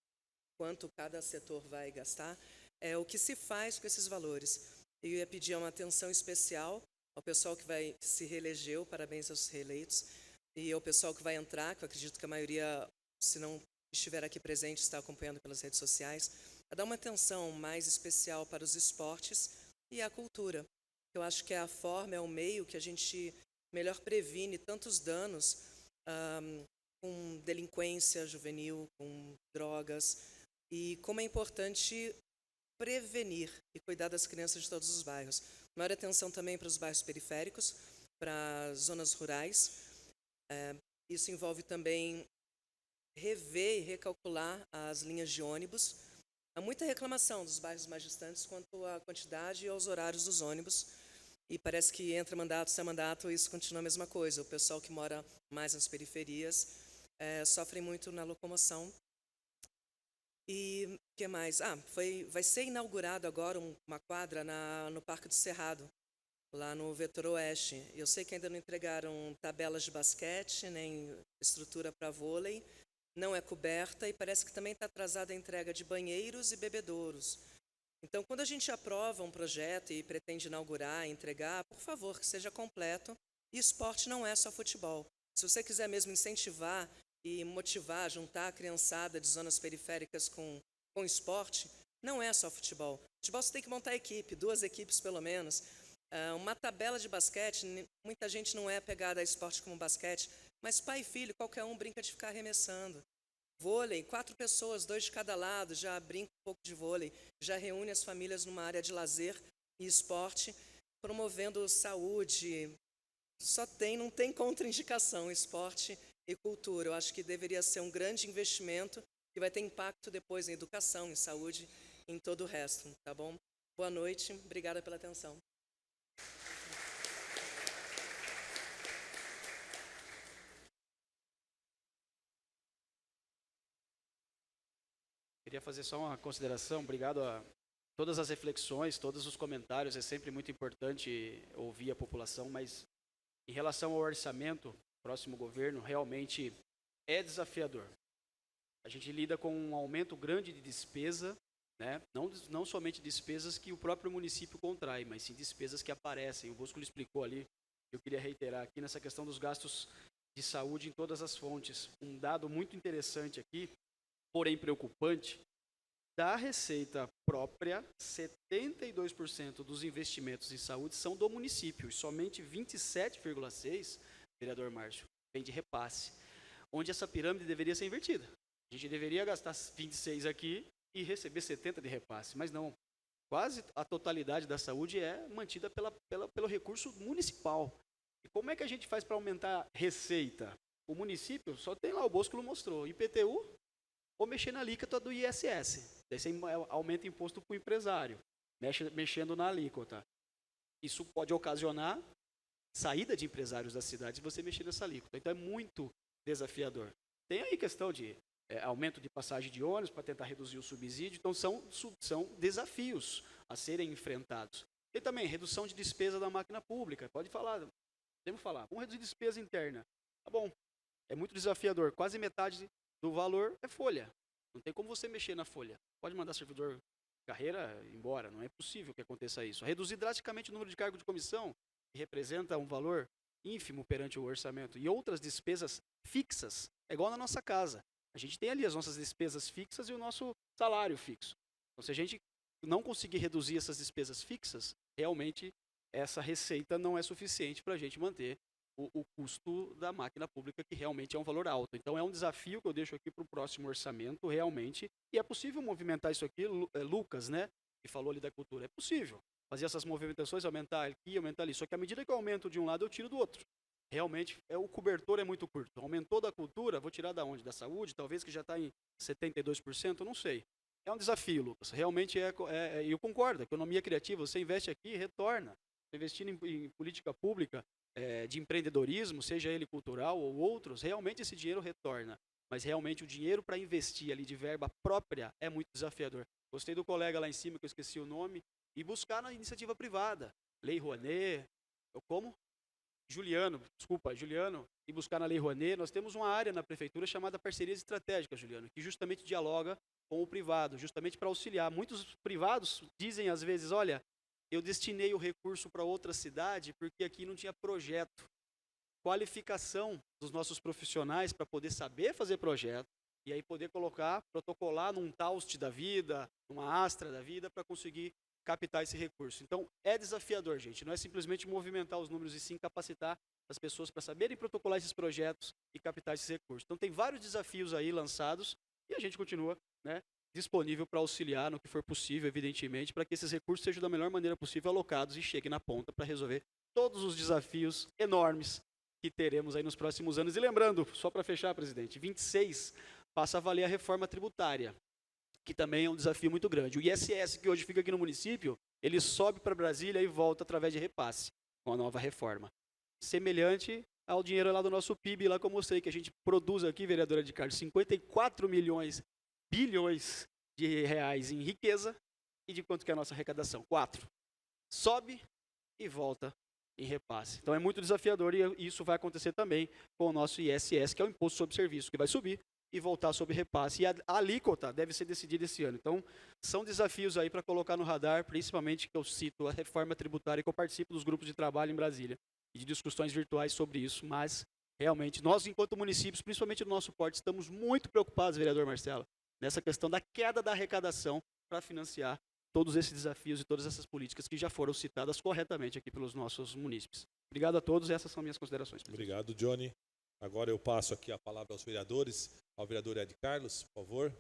quanto cada setor vai gastar, é o que se faz com esses valores. Eu ia pedir uma atenção especial ao pessoal que se reelegeu, parabéns aos reeleitos, e ao pessoal que vai entrar, que eu acredito que a maioria, se não estiver aqui presente, está acompanhando pelas redes sociais, a dar uma atenção mais especial para os esportes e a cultura. Eu acho que é a forma, é o meio que a gente melhor previne tantos danos com delinquência juvenil, com drogas, e como é importante prevenir e cuidar das crianças de todos os bairros. Maior atenção também para os bairros periféricos, para as zonas rurais. Isso envolve também rever e recalcular as linhas de ônibus. Há muita reclamação dos bairros mais distantes quanto à quantidade e aos horários dos ônibus. E parece que entre mandato e sem mandato isso continua a mesma coisa. O pessoal que mora mais nas periferias sofre muito na locomoção. E o que mais? Vai ser inaugurado agora uma quadra no Parque do Cerrado, lá no Vetor Oeste. Eu sei que ainda não entregaram tabelas de basquete, nem estrutura para vôlei, não é coberta e parece que também está atrasada a entrega de banheiros e bebedouros. Então, quando a gente aprova um projeto e pretende inaugurar, entregar, por favor, que seja completo. E esporte não é só futebol. Se você quiser mesmo incentivar e motivar, juntar a criançada de zonas periféricas com esporte, não é só futebol. Futebol você tem que montar equipe, 2 equipes pelo menos. Uma tabela de basquete, muita gente não é apegada a esporte como basquete, mas pai e filho, qualquer um brinca de ficar arremessando. Vôlei, 4 pessoas, 2 de cada lado, já brinca um pouco de vôlei, já reúne as famílias numa área de lazer e esporte, promovendo saúde. Não tem contraindicação, esporte e cultura. Eu acho que deveria ser um grande investimento que vai ter impacto depois em educação, em saúde, em todo o resto, tá bom? Boa noite, obrigada pela atenção. Queria fazer só uma consideração, obrigado a todas as reflexões, todos os comentários, é sempre muito importante ouvir a população, mas em relação ao orçamento, próximo governo, realmente é desafiador. A gente lida com um aumento grande de despesa, né? Não somente despesas que o próprio município contrai, mas sim despesas que aparecem. O Bosco explicou ali, eu queria reiterar aqui nessa questão dos gastos de saúde em todas as fontes. Um dado muito interessante aqui, porém preocupante, da receita própria, 72% dos investimentos em saúde são do município, e somente 27,6%, vereador Márcio, vem de repasse, onde essa pirâmide deveria ser invertida. A gente deveria gastar 26 aqui e receber 70 de repasse, mas não. Quase a totalidade da saúde é mantida pelo recurso municipal. E como é que a gente faz para aumentar receita? O município só tem lá, o Bosco mostrou, IPTU, ou mexer na alíquota do ISS. Daí você aumenta o imposto para o empresário, mexendo na alíquota. Isso pode ocasionar saída de empresários da cidade se você mexer nessa alíquota. Então é muito desafiador. Tem aí questão de aumento de passagem de ônibus para tentar reduzir o subsídio. Então são desafios a serem enfrentados. Tem também redução de despesa da máquina pública. Pode falar, podemos falar. Vamos reduzir despesa interna. Tá bom. É muito desafiador. Quase metade do valor é folha. Não tem como você mexer na folha. Pode mandar servidor de carreira embora. Não é possível que aconteça isso. Reduzir drasticamente o número de cargos de comissão, que representa um valor ínfimo perante o orçamento. E outras despesas fixas. É igual na nossa casa. A gente tem ali as nossas despesas fixas e o nosso salário fixo. Então, se a gente não conseguir reduzir essas despesas fixas, realmente essa receita não é suficiente para a gente manter o custo da máquina pública, que realmente é um valor alto. Então, é um desafio que eu deixo aqui para o próximo orçamento, realmente. E é possível movimentar isso aqui, Lucas, né, que falou ali da cultura. É possível fazer essas movimentações, aumentar aqui, aumentar ali. Só que à medida que eu aumento de um lado, eu tiro do outro. Realmente, o cobertor é muito curto. Aumentou da cultura, vou tirar da onde? Da saúde, talvez que já está em 72%, não sei. É um desafio, Lucas. Realmente eu concordo. Economia criativa, você investe aqui, retorna. Investindo em política pública, de empreendedorismo, seja ele cultural ou outros, realmente esse dinheiro retorna. Mas realmente o dinheiro para investir ali de verba própria é muito desafiador. Gostei do colega lá em cima, que eu esqueci o nome, e buscar na iniciativa privada. Lei Rouanet, Juliano, e buscar na Lei Rouanet. Nós temos uma área na prefeitura chamada Parcerias Estratégicas, Juliano, que justamente dialoga com o privado, justamente para auxiliar. Muitos privados dizem às vezes, olha, eu destinei o recurso para outra cidade porque aqui não tinha projeto. Qualificação dos nossos profissionais para poder saber fazer projeto e aí poder protocolar num Taust da vida, numa Astra da vida, para conseguir captar esse recurso. Então, é desafiador, gente. Não é simplesmente movimentar os números e sim capacitar as pessoas para saberem protocolar esses projetos e captar esses recursos. Então, tem vários desafios aí lançados e a gente continua, né, disponível para auxiliar no que for possível, evidentemente, para que esses recursos sejam da melhor maneira possível alocados e cheguem na ponta para resolver todos os desafios enormes que teremos aí nos próximos anos. E lembrando, só para fechar, presidente, 26 passa a valer a reforma tributária, que também é um desafio muito grande. O ISS, que hoje fica aqui no município, ele sobe para Brasília e volta através de repasse, com a nova reforma. Semelhante ao dinheiro lá do nosso PIB, lá como eu sei que a gente produz aqui, vereadora de Carlos, 54 bilhões de reais em riqueza, e de quanto que é a nossa arrecadação? 4. Sobe e volta em repasse. Então é muito desafiador e isso vai acontecer também com o nosso ISS, que é o Imposto sobre Serviço, que vai subir e voltar sobre repasse. E a alíquota deve ser decidida esse ano. Então, são desafios aí para colocar no radar, principalmente que eu cito a reforma tributária, que eu participo dos grupos de trabalho em Brasília e de discussões virtuais sobre isso, mas realmente nós, enquanto municípios, principalmente no nosso porte, estamos muito preocupados, vereador Marcelo, nessa questão da queda da arrecadação para financiar todos esses desafios e todas essas políticas que já foram citadas corretamente aqui pelos nossos munícipes. Obrigado a todos, essas são minhas considerações. Obrigado, Johnny. Agora eu passo aqui a palavra aos vereadores. Ao vereador Ed Carlos, por favor.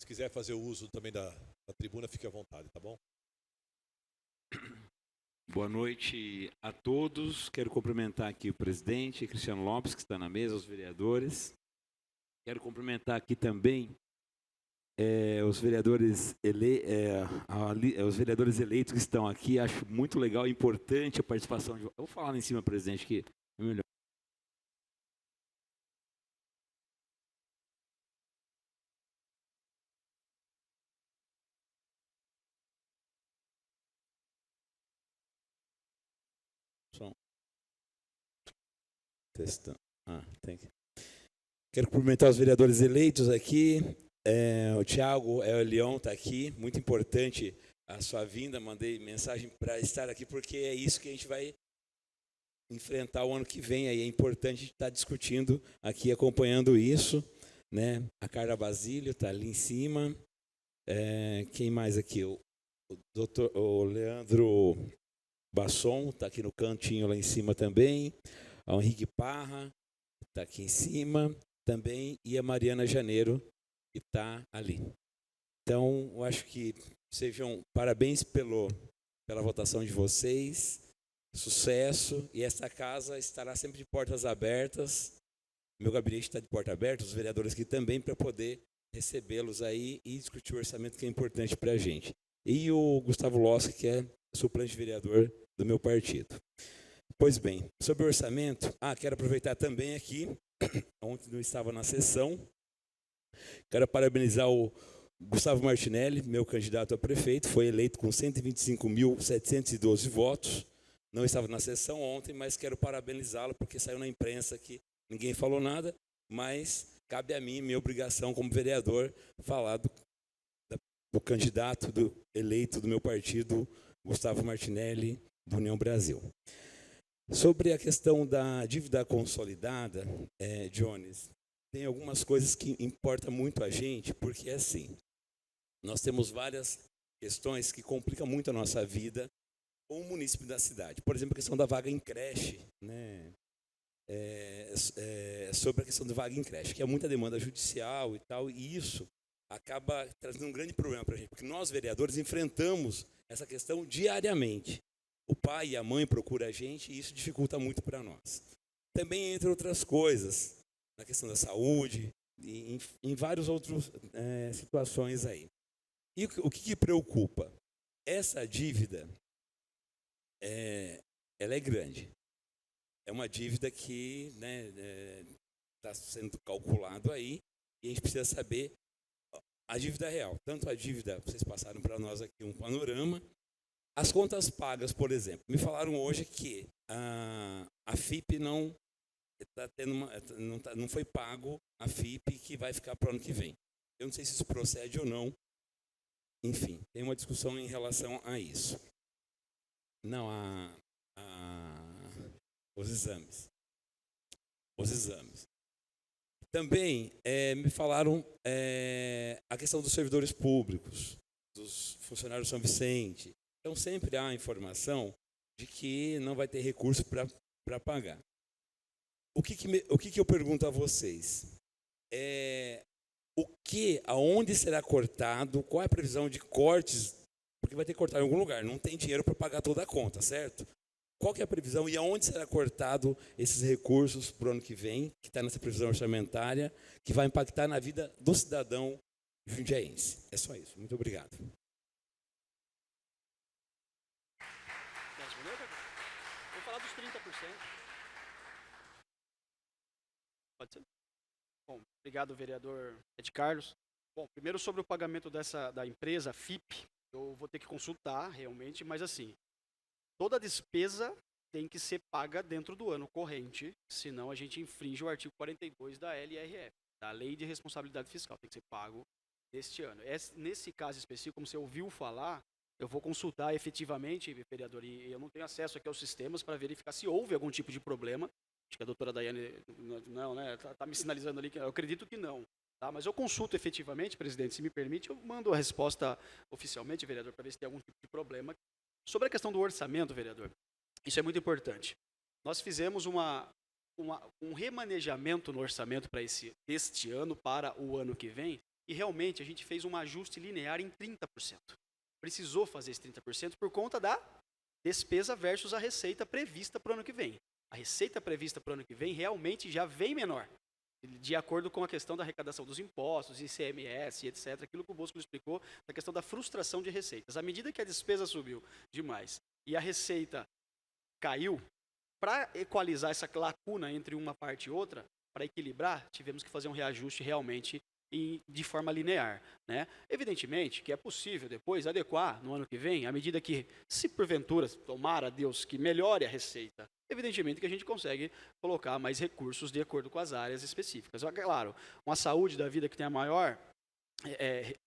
Se quiser fazer o uso também da tribuna, fique à vontade, tá bom? Boa noite a todos. Quero cumprimentar aqui o presidente Cristiano Lopes, que está na mesa, os vereadores. Quero cumprimentar aqui também os vereadores eleitos que estão aqui. Acho muito legal e importante a participação de... Eu vou falar lá em cima, presidente, que é melhor. Testando. Quero cumprimentar os vereadores eleitos aqui. O Thiago Leão está aqui. Muito importante a sua vinda. Mandei mensagem para estar aqui, porque é isso que a gente vai enfrentar o ano que vem. Aí é importante estar discutindo aqui, acompanhando isso, né? A Carla Basílio está ali em cima. Quem mais aqui? O Leandro Basson está aqui no cantinho lá em cima também. O Henrique Parra está aqui em cima também, e a Mariana Janeiro, que está ali. Então, eu acho que sejam parabéns pela votação de vocês, sucesso, e essa casa estará sempre de portas abertas. Meu gabinete está de porta aberta, os vereadores aqui também, para poder recebê-los aí e discutir o orçamento, que é importante para a gente. E o Gustavo Lossi, que é suplente vereador do meu partido. Pois bem, sobre o orçamento, quero aproveitar também aqui, ontem não estava na sessão, quero parabenizar o Gustavo Martinelli, meu candidato a prefeito, foi eleito com 125.712 votos, não estava na sessão ontem, mas quero parabenizá-lo, porque saiu na imprensa que ninguém falou nada, mas cabe a mim, minha obrigação como vereador, falar do candidato eleito do meu partido, Gustavo Martinelli, do União Brasil. Sobre a questão da dívida consolidada, Jones, tem algumas coisas que importam muito a gente, porque assim, nós temos várias questões que complicam muito a nossa vida com o município da cidade. Por exemplo, a questão da vaga em creche, né? Sobre a questão da vaga em creche, que é muita demanda judicial e tal, e isso acaba trazendo um grande problema para a gente, porque nós, vereadores, enfrentamos essa questão diariamente. O pai e a mãe procuram a gente e isso dificulta muito para nós. Também, entre outras coisas, na questão da saúde e em várias outras situações aí. E o que preocupa? Essa dívida, ela é grande. É uma dívida que está sendo calculado aí e a gente precisa saber a dívida real. Tanto a dívida, vocês passaram para nós aqui um panorama. As contas pagas, por exemplo, me falaram hoje que a FIP não foi pago a FIP, que vai ficar para o ano que vem. Eu não sei se isso procede ou não. Enfim, tem uma discussão em relação a isso. Não, os exames. Também me falaram a questão dos servidores públicos, dos funcionários de São Vicente. Então, sempre há informação de que não vai ter recurso para pagar. O que eu pergunto a vocês? Aonde será cortado? Qual é a previsão de cortes? Porque vai ter que cortar em algum lugar. Não tem dinheiro para pagar toda a conta, certo? Qual que é a previsão e aonde será cortado esses recursos para o ano que vem, que está nessa previsão orçamentária, que vai impactar na vida do cidadão jundiaense? É só isso. Muito obrigado. Vou falar dos 30%. Pode ser? Bom, obrigado, vereador Ed Carlos. Bom, primeiro sobre o pagamento da empresa FIP, eu vou ter que consultar realmente, mas assim, toda despesa tem que ser paga dentro do ano corrente, senão a gente infringe o artigo 42 da LRF, da Lei de Responsabilidade Fiscal, tem que ser pago neste ano. Nesse caso específico, como você ouviu falar, eu vou consultar efetivamente, vereador, e eu não tenho acesso aqui aos sistemas para verificar se houve algum tipo de problema. Acho que a doutora Daiane não, né? Está me sinalizando ali que eu acredito que não. Tá? Mas eu consulto efetivamente, presidente, se me permite, eu mando a resposta oficialmente, vereador, para ver se tem algum tipo de problema. Sobre a questão do orçamento, vereador, isso é muito importante. Nós fizemos um remanejamento no orçamento para este ano, para o ano que vem, e realmente a gente fez um ajuste linear em 30%. Precisou fazer esse 30% por conta da despesa versus a receita prevista para o ano que vem. A receita prevista para o ano que vem realmente já vem menor, de acordo com a questão da arrecadação dos impostos, ICMS, etc., aquilo que o Bosco explicou, da questão da frustração de receitas. À medida que a despesa subiu demais e a receita caiu, para equalizar essa lacuna entre uma parte e outra, para equilibrar, tivemos que fazer um reajuste realmente de forma linear. Né? Evidentemente que é possível depois adequar no ano que vem, à medida que, se porventura, tomara Deus que melhore a receita, evidentemente que a gente consegue colocar mais recursos de acordo com as áreas específicas. Claro, uma saúde da vida que tem a maior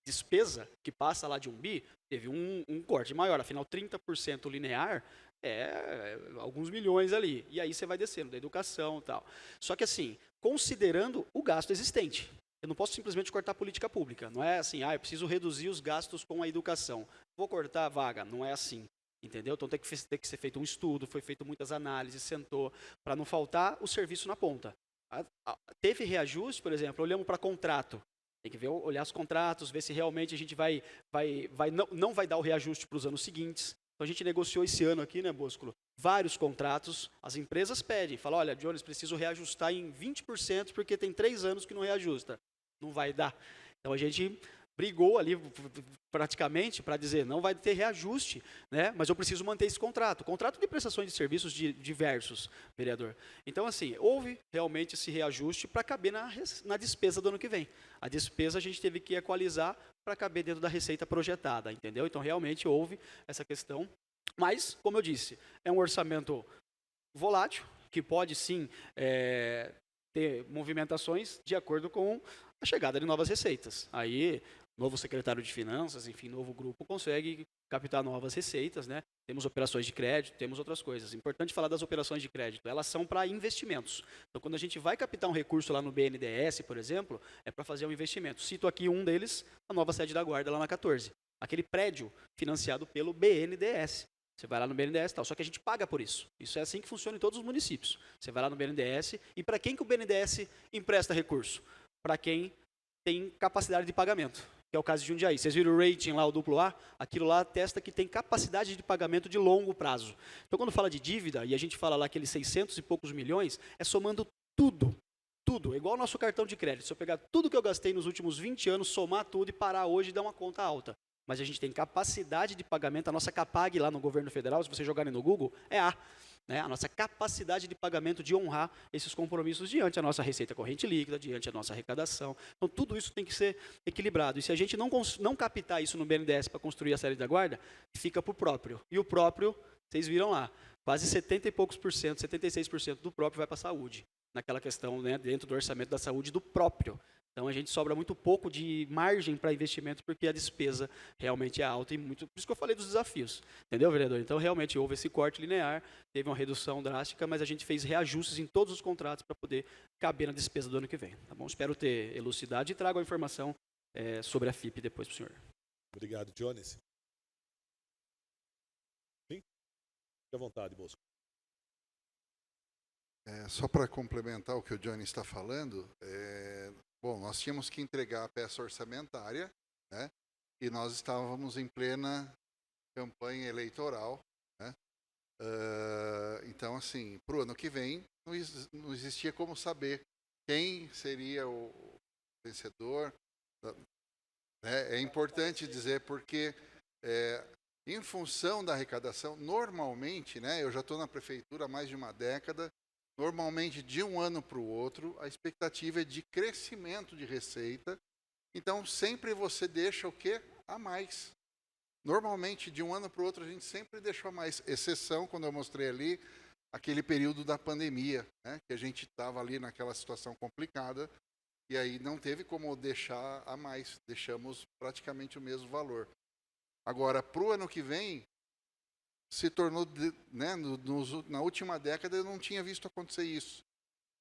despesa, que passa lá de 1 bi, teve um corte maior, afinal 30% linear é alguns milhões ali, e aí você vai descendo da educação e tal. Só que assim, considerando o gasto existente, eu não posso simplesmente cortar política pública, não é assim, eu preciso reduzir os gastos com a educação, vou cortar a vaga, não é assim. Entendeu? Então tem que ser feito um estudo, foi feito muitas análises, sentou, para não faltar o serviço na ponta. Teve reajuste, por exemplo, olhamos para contrato. Tem que olhar os contratos, ver se realmente a gente não vai dar o reajuste para os anos seguintes. Então a gente negociou esse ano aqui, né, Bosco? Vários contratos, as empresas pedem, falam, olha, Jones, preciso reajustar em 20% porque tem 3 anos que não reajusta. Não vai dar. Então a gente brigou ali praticamente para dizer, não vai ter reajuste, né? Mas eu preciso manter esse contrato. Contrato de prestações de serviços diversos, vereador. Então, assim, houve realmente esse reajuste para caber na despesa do ano que vem. A despesa a gente teve que equalizar para caber dentro da receita projetada, entendeu? Então, realmente houve essa questão. Mas, como eu disse, é um orçamento volátil, que pode sim ter movimentações de acordo com a chegada de novas receitas. Aí, novo secretário de Finanças, enfim, novo grupo consegue captar novas receitas, né? Temos operações de crédito, temos outras coisas. Importante falar das operações de crédito, elas são para investimentos. Então, quando a gente vai captar um recurso lá no BNDES, por exemplo, é para fazer um investimento. Cito aqui um deles, a nova sede da Guarda lá na 14. Aquele prédio financiado pelo BNDES. Você vai lá no BNDES e tal, só que a gente paga por isso. Isso é assim que funciona em todos os municípios. Você vai lá no BNDES e para quem que o BNDES empresta recurso? Para quem tem capacidade de pagamento, que é o caso de Jundiaí. Vocês viram o rating lá, o AA? Aquilo lá atesta que tem capacidade de pagamento de longo prazo. Então, quando fala de dívida, e a gente fala lá aqueles 600 e poucos milhões, é somando tudo. Tudo. É igual o nosso cartão de crédito. Se eu pegar tudo que eu gastei nos últimos 20 anos, somar tudo e parar hoje e dar uma conta alta. Mas a gente tem capacidade de pagamento, a nossa CAPAG lá no governo federal, se vocês jogarem no Google, é A. Né? A nossa capacidade de pagamento de honrar esses compromissos diante a nossa receita corrente líquida, diante a nossa arrecadação. Então, tudo isso tem que ser equilibrado. E se a gente não captar isso no BNDES para construir a série da guarda, fica para o próprio. E o próprio, vocês viram lá, quase 70 e poucos por cento, 76% do próprio vai para a saúde. Naquela questão, né, dentro do orçamento da saúde do próprio. Então, a gente sobra muito pouco de margem para investimento, porque a despesa realmente é alta e muito... Por isso que eu falei dos desafios. Entendeu, vereador? Então, realmente, houve esse corte linear, teve uma redução drástica, mas a gente fez reajustes em todos os contratos para poder caber na despesa do ano que vem. Tá bom? Espero ter elucidado e trago a informação sobre a FIP depois para o senhor. Obrigado, Jones. Sim? Fique à vontade, Bosco. Só para complementar o que o Johnny está falando, bom, nós tínhamos que entregar a peça orçamentária, né? E nós estávamos em plena campanha eleitoral, né? Então, assim, para o ano que vem, não existia como saber quem seria o vencedor. É importante dizer porque, em função da arrecadação, normalmente, né? Eu já estou na prefeitura há mais de uma década. Normalmente, de um ano para o outro, a expectativa é de crescimento de receita. Então, sempre você deixa o quê? A mais. Normalmente, de um ano para o outro, a gente sempre deixou a mais. Exceção, quando eu mostrei ali, aquele período da pandemia, né? Que a gente estava ali naquela situação complicada, e aí não teve como deixar a mais. Deixamos praticamente o mesmo valor. Agora, para o ano que vem, se tornou, né, na última década eu não tinha visto acontecer isso.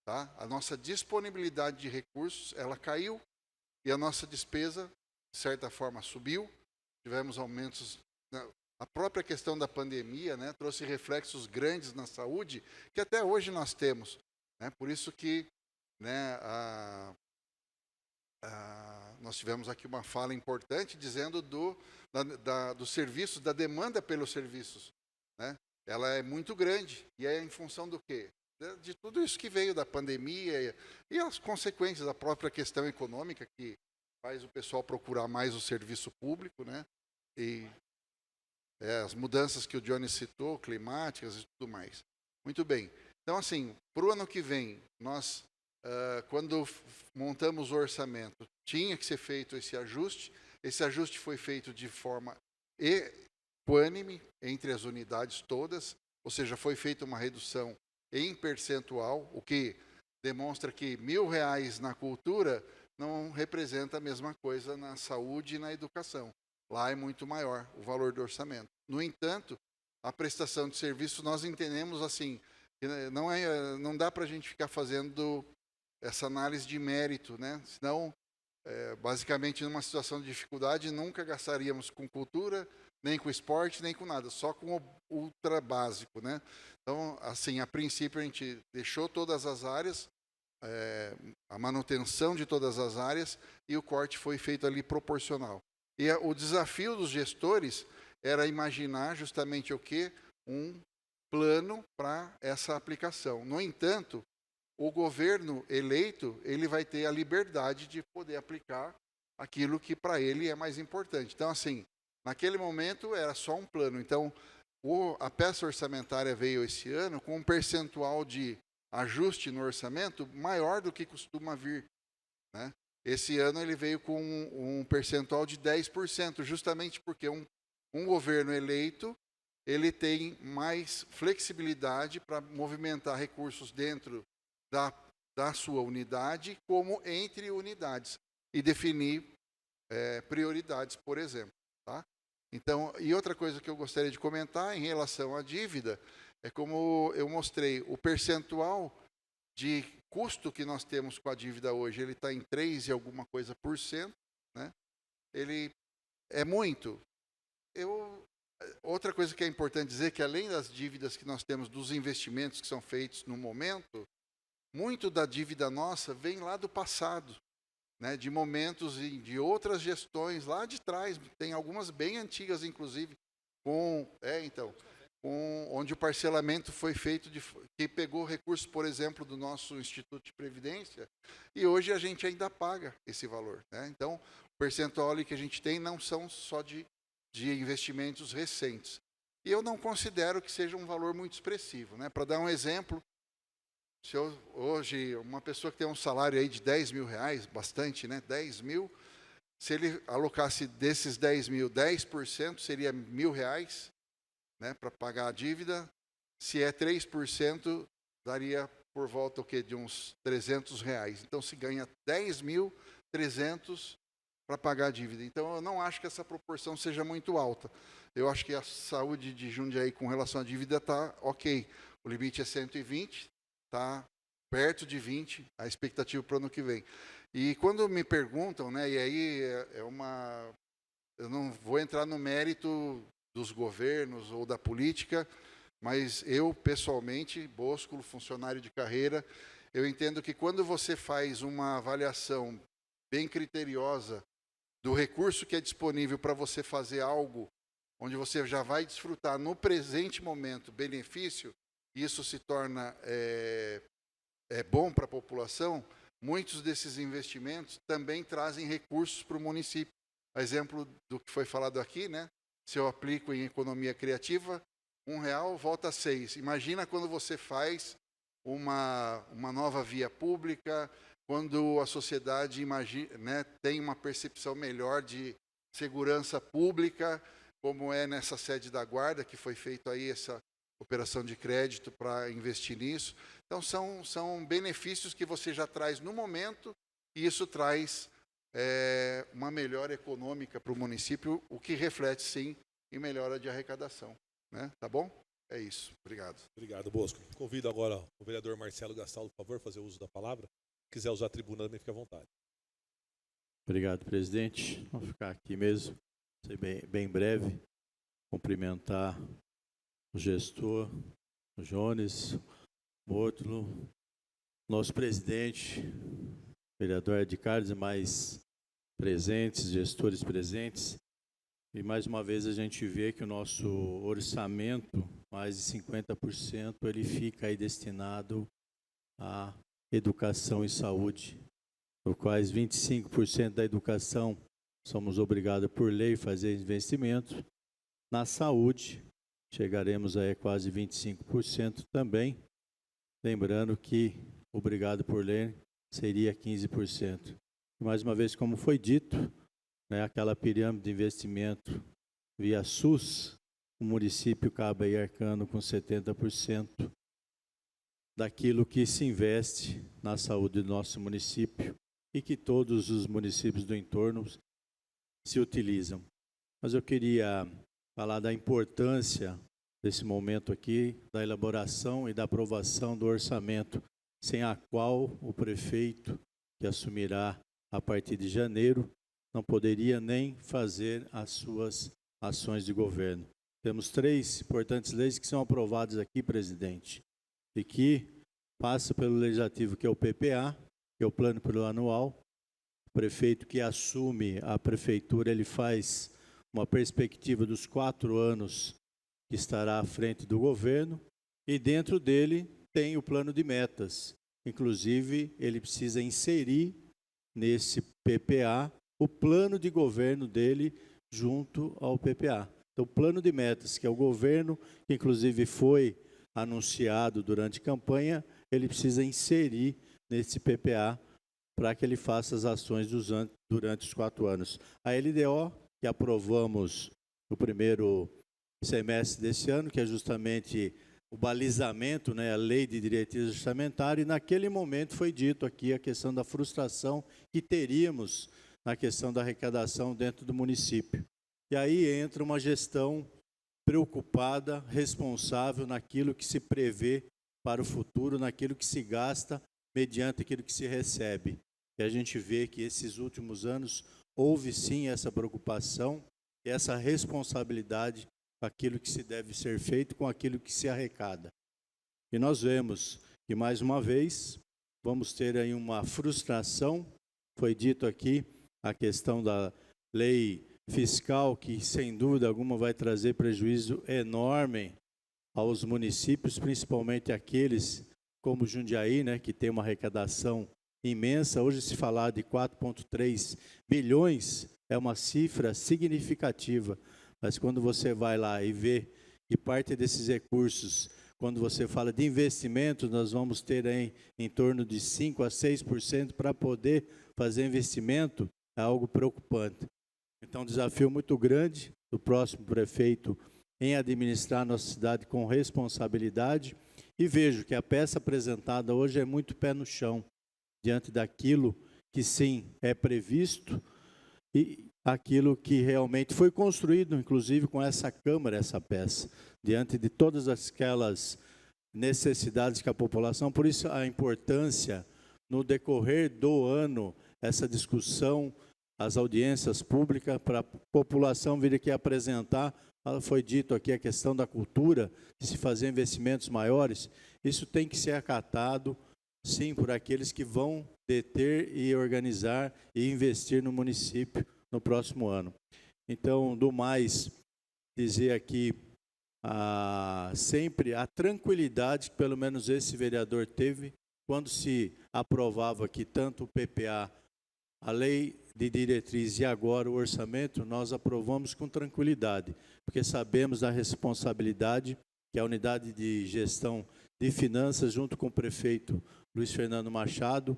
Tá? A nossa disponibilidade de recursos, ela caiu, e a nossa despesa, de certa forma, subiu, tivemos aumentos. A própria questão da pandemia, né, trouxe reflexos grandes na saúde, que até hoje nós temos. Né? Por isso que, né, nós tivemos aqui uma fala importante dizendo dos serviços, da demanda pelos serviços. Né? Ela é muito grande, e é em função do quê? De tudo isso que veio da pandemia e as consequências da própria questão econômica, que faz o pessoal procurar mais o serviço público, né? E as mudanças que o Johnny citou, climáticas e tudo mais. Muito bem. Então, assim, para o ano que vem, nós, quando montamos o orçamento, tinha que ser feito esse ajuste. Esse ajuste foi feito de forma equânime entre as unidades todas, ou seja, foi feita uma redução em percentual, o que demonstra que R$1.000 na cultura não representa a mesma coisa na saúde e na educação. Lá é muito maior o valor do orçamento. No entanto, a prestação de serviço nós entendemos assim, que não dá para a gente ficar fazendo essa análise de mérito, né? Senão, basicamente, numa situação de dificuldade, nunca gastaríamos com cultura, nem com esporte, nem com nada, só com o ultra básico, né? Então, assim, a princípio a gente deixou todas as áreas, a manutenção de todas as áreas, e o corte foi feito ali proporcional. E o desafio dos gestores era imaginar justamente o quê? Um plano para essa aplicação. No entanto, o governo eleito, ele vai ter a liberdade de poder aplicar aquilo que para ele é mais importante. Então, assim, naquele momento era só um plano. Então, a peça orçamentária veio esse ano com um percentual de ajuste no orçamento maior do que costuma vir, né? Esse ano ele veio com um percentual de 10%, justamente porque um governo eleito, ele tem mais flexibilidade para movimentar recursos dentro da sua unidade, como entre unidades, e definir prioridades, por exemplo. Tá? Então, e outra coisa que eu gostaria de comentar em relação à dívida, é como eu mostrei, o percentual de custo que nós temos com a dívida hoje, ele está em 3 e alguma coisa por cento, né? Ele é muito. Outra coisa que é importante dizer, que além das dívidas que nós temos, dos investimentos que são feitos no momento, muito da dívida nossa vem lá do passado, né? De momentos e de outras gestões lá de trás, tem algumas bem antigas, inclusive, onde o parcelamento foi feito, que pegou recursos, por exemplo, do nosso Instituto de Previdência, e hoje a gente ainda paga esse valor. Né? Então, o percentual ali que a gente tem não são só de investimentos recentes. E eu não considero que seja um valor muito expressivo. Né? Para dar um exemplo, hoje, uma pessoa que tem um salário aí de R$10.000, bastante, né? 10 mil, se ele alocasse desses 10 mil, 10% seria R$1.000, né, para pagar a dívida. Se é 3%, daria por volta o quê? De uns R$300. Então, se ganha 10.300 para pagar a dívida. Então, eu não acho que essa proporção seja muito alta. Eu acho que a saúde de Jundiaí com relação à dívida está ok. O limite é 120, está perto de 20, a expectativa para o ano que vem. E quando me perguntam, né, e aí eu não vou entrar no mérito dos governos ou da política, mas eu, pessoalmente, Bosco, funcionário de carreira, eu entendo que quando você faz uma avaliação bem criteriosa do recurso que é disponível para você fazer algo onde você já vai desfrutar no presente momento benefício, e isso se torna bom para a população, muitos desses investimentos também trazem recursos para o município. A exemplo do que foi falado aqui, né? Se eu aplico em economia criativa, R$1 volta a 6. Imagina quando você faz uma nova via pública, quando a sociedade tem uma percepção melhor de segurança pública, como é nessa sede da Guarda, que foi feita aí essa operação de crédito para investir nisso. Então, são benefícios que você já traz no momento, e isso traz uma melhora econômica para o município, o que reflete, sim, em melhora de arrecadação. Né? Tá bom? É isso. Obrigado. Obrigado, Bosco. Convido agora o vereador Marcelo Gastaldo, por favor, fazer uso da palavra. Se quiser usar a tribuna, também fique à vontade. Obrigado, presidente. Vou ficar aqui mesmo, ser bem breve. Cumprimentar o gestor, o Jones, Módulo, nosso presidente, vereador Ed Carlos e mais presentes, gestores presentes. E mais uma vez a gente vê que o nosso orçamento, mais de 50%, ele fica aí destinado à educação e saúde, no quais 25% da educação somos obrigados por lei a fazer investimentos. Na saúde, chegaremos a quase 25% também, lembrando que obrigado por lei seria 15%. E mais uma vez, como foi dito, né, aquela pirâmide de investimento via SUS, o município acaba aí arcando com 70% daquilo que se investe na saúde do nosso município e que todos os municípios do entorno se utilizam. Mas eu queria falar da importância desse momento aqui, da elaboração e da aprovação do orçamento, sem a qual o prefeito, que assumirá a partir de janeiro, não poderia nem fazer as suas ações de governo. Temos 3 importantes leis que são aprovadas aqui, presidente, e que passa pelo legislativo, que é o PPA, que é o Plano Plurianual. O prefeito que assume a prefeitura, ele faz uma perspectiva dos 4 anos que estará à frente do governo, e dentro dele tem o plano de metas. Inclusive, ele precisa inserir nesse PPA o plano de governo dele junto ao PPA. Então, o plano de metas, que é o governo, que inclusive foi anunciado durante a campanha, ele precisa inserir nesse PPA para que ele faça as ações durante os 4 anos. A LDO, que aprovamos no primeiro semestre desse ano, que é justamente o balizamento, né, a lei de diretrizes orçamentárias, e naquele momento foi dito aqui a questão da frustração que teríamos na questão da arrecadação dentro do município. E aí entra uma gestão preocupada, responsável naquilo que se prevê para o futuro, naquilo que se gasta mediante aquilo que se recebe. E a gente vê que esses últimos anos houve sim essa preocupação e essa responsabilidade com aquilo que se deve ser feito, com aquilo que se arrecada. E nós vemos que, mais uma vez, vamos ter aí uma frustração. Foi dito aqui a questão da lei fiscal, que sem dúvida alguma vai trazer prejuízo enorme aos municípios, principalmente aqueles como Jundiaí, né, que tem uma arrecadação imensa. Hoje, se falar de 4,3 bilhões, é uma cifra significativa. Mas quando você vai lá e vê que parte desses recursos, quando você fala de investimentos, nós vamos ter em torno de 5% a 6% para poder fazer investimento, é algo preocupante. Então, um desafio muito grande do próximo prefeito em administrar a nossa cidade com responsabilidade. E vejo que a peça apresentada hoje é muito pé no chão, diante daquilo que sim é previsto e aquilo que realmente foi construído, inclusive com essa Câmara, essa peça, diante de todas aquelas necessidades que a população, por isso a importância no decorrer do ano, essa discussão, as audiências públicas, para a população vir aqui apresentar. Foi dito aqui a questão da cultura, de se fazer investimentos maiores, isso tem que ser acatado, sim, por aqueles que vão deter e organizar e investir no município no próximo ano. Então, do mais, dizer aqui sempre a tranquilidade que pelo menos esse vereador teve quando se aprovava aqui tanto o PPA, a lei de diretriz e agora o orçamento, nós aprovamos com tranquilidade, porque sabemos da responsabilidade que a unidade de gestão de finanças, junto com o prefeito Luiz Fernando Machado,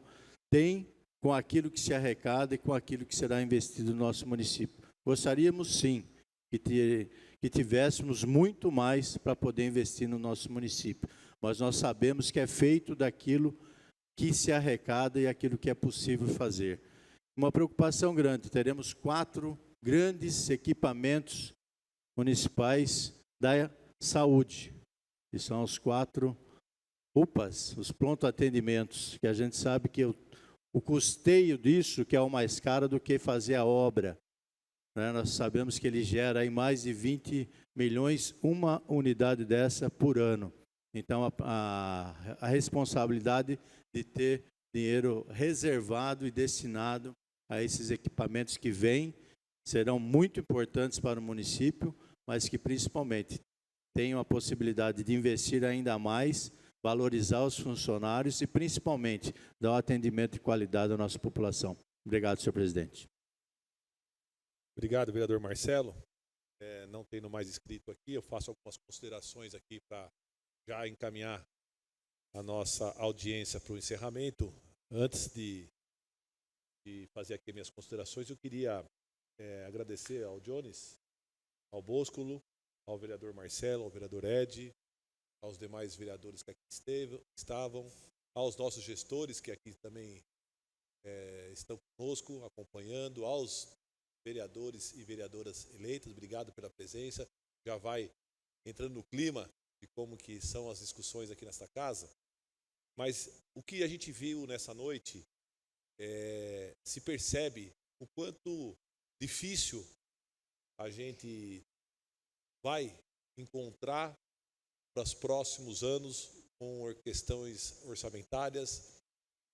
tem com aquilo que se arrecada e com aquilo que será investido no nosso município. Gostaríamos, sim, que tivéssemos muito mais para poder investir no nosso município, mas nós sabemos que é feito daquilo que se arrecada e aquilo que é possível fazer. Uma preocupação grande, teremos 4 grandes equipamentos municipais da saúde, que são os 4 UPAs, os pronto atendimentos, que a gente sabe que o custeio disso, que é o mais caro do que fazer a obra. Né? Nós sabemos que ele gera aí mais de 20 milhões, uma unidade dessa por ano. Então, a responsabilidade de ter dinheiro reservado e destinado a esses equipamentos que vêm serão muito importantes para o município, mas que principalmente tenham a possibilidade de investir ainda mais, valorizar os funcionários e principalmente dar um atendimento de qualidade à nossa população. Obrigado, senhor presidente. Obrigado, vereador Marcelo. Não tendo mais inscrito aqui, eu faço algumas considerações aqui para já encaminhar a nossa audiência para o encerramento. Antes de fazer aqui minhas considerações, eu queria agradecer ao Jones, ao Boscolo, ao vereador Marcelo, ao vereador Ed, aos demais vereadores que aqui estavam, aos nossos gestores que aqui também estão conosco, acompanhando, aos vereadores e vereadoras eleitas, obrigado pela presença. Já vai entrando no clima de como que são as discussões aqui nesta casa. Mas o que a gente viu nessa noite, se percebe o quanto difícil a gente vai encontrar para os próximos anos com questões orçamentárias,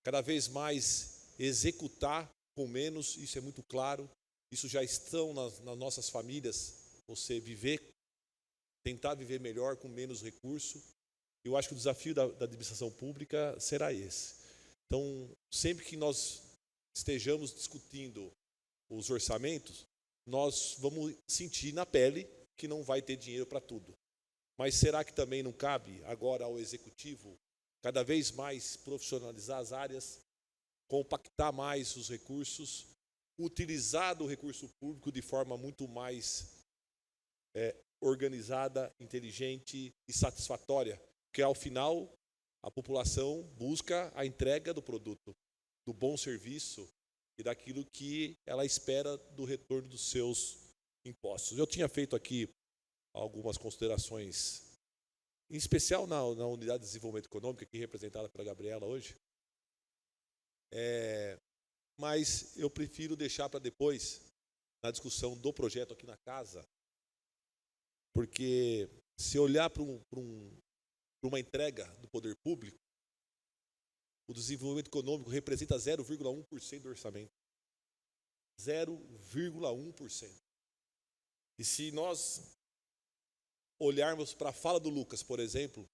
cada vez mais executar com menos, isso é muito claro, isso já estão nas nossas famílias, você tentar viver melhor com menos recurso. Eu acho que o desafio da administração pública será esse. Então, sempre que nós estejamos discutindo os orçamentos, nós vamos sentir na pele que não vai ter dinheiro para tudo. Mas será que também não cabe agora ao Executivo cada vez mais profissionalizar as áreas, compactar mais os recursos, utilizar o recurso público de forma muito mais organizada, inteligente e satisfatória? Porque, ao final, a população busca a entrega do produto, do bom serviço e daquilo que ela espera do retorno dos seus impostos. Eu tinha feito aqui algumas considerações, em especial na Unidade de Desenvolvimento Econômico, aqui representada pela Gabriela hoje, mas eu prefiro deixar para depois, na discussão do projeto aqui na casa, porque se olhar para uma entrega do poder público, o desenvolvimento econômico representa 0,1% do orçamento. 0,1%. E se nós olharmos para a fala do Lucas, por exemplo,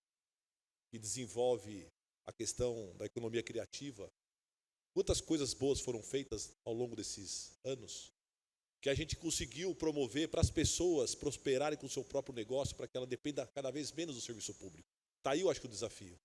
que desenvolve a questão da economia criativa, quantas coisas boas foram feitas ao longo desses anos, que a gente conseguiu promover para as pessoas prosperarem com o seu próprio negócio, para que ela dependa cada vez menos do serviço público. Está aí, eu acho que o desafio.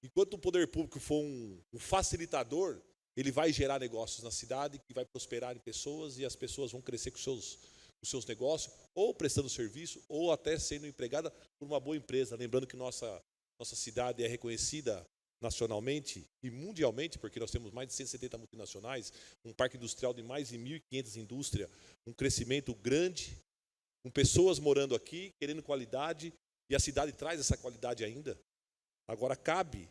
Enquanto o poder público for um facilitador, ele vai gerar negócios na cidade, que vai prosperar em pessoas, e as pessoas vão crescer com os seus negócios, ou prestando serviço, ou até sendo empregada por uma boa empresa. Lembrando que nossa cidade é reconhecida nacionalmente e mundialmente, porque nós temos mais de 170 multinacionais, um parque industrial de mais de 1.500 indústrias, um crescimento grande, com pessoas morando aqui, querendo qualidade, e a cidade traz essa qualidade ainda. Agora, cabe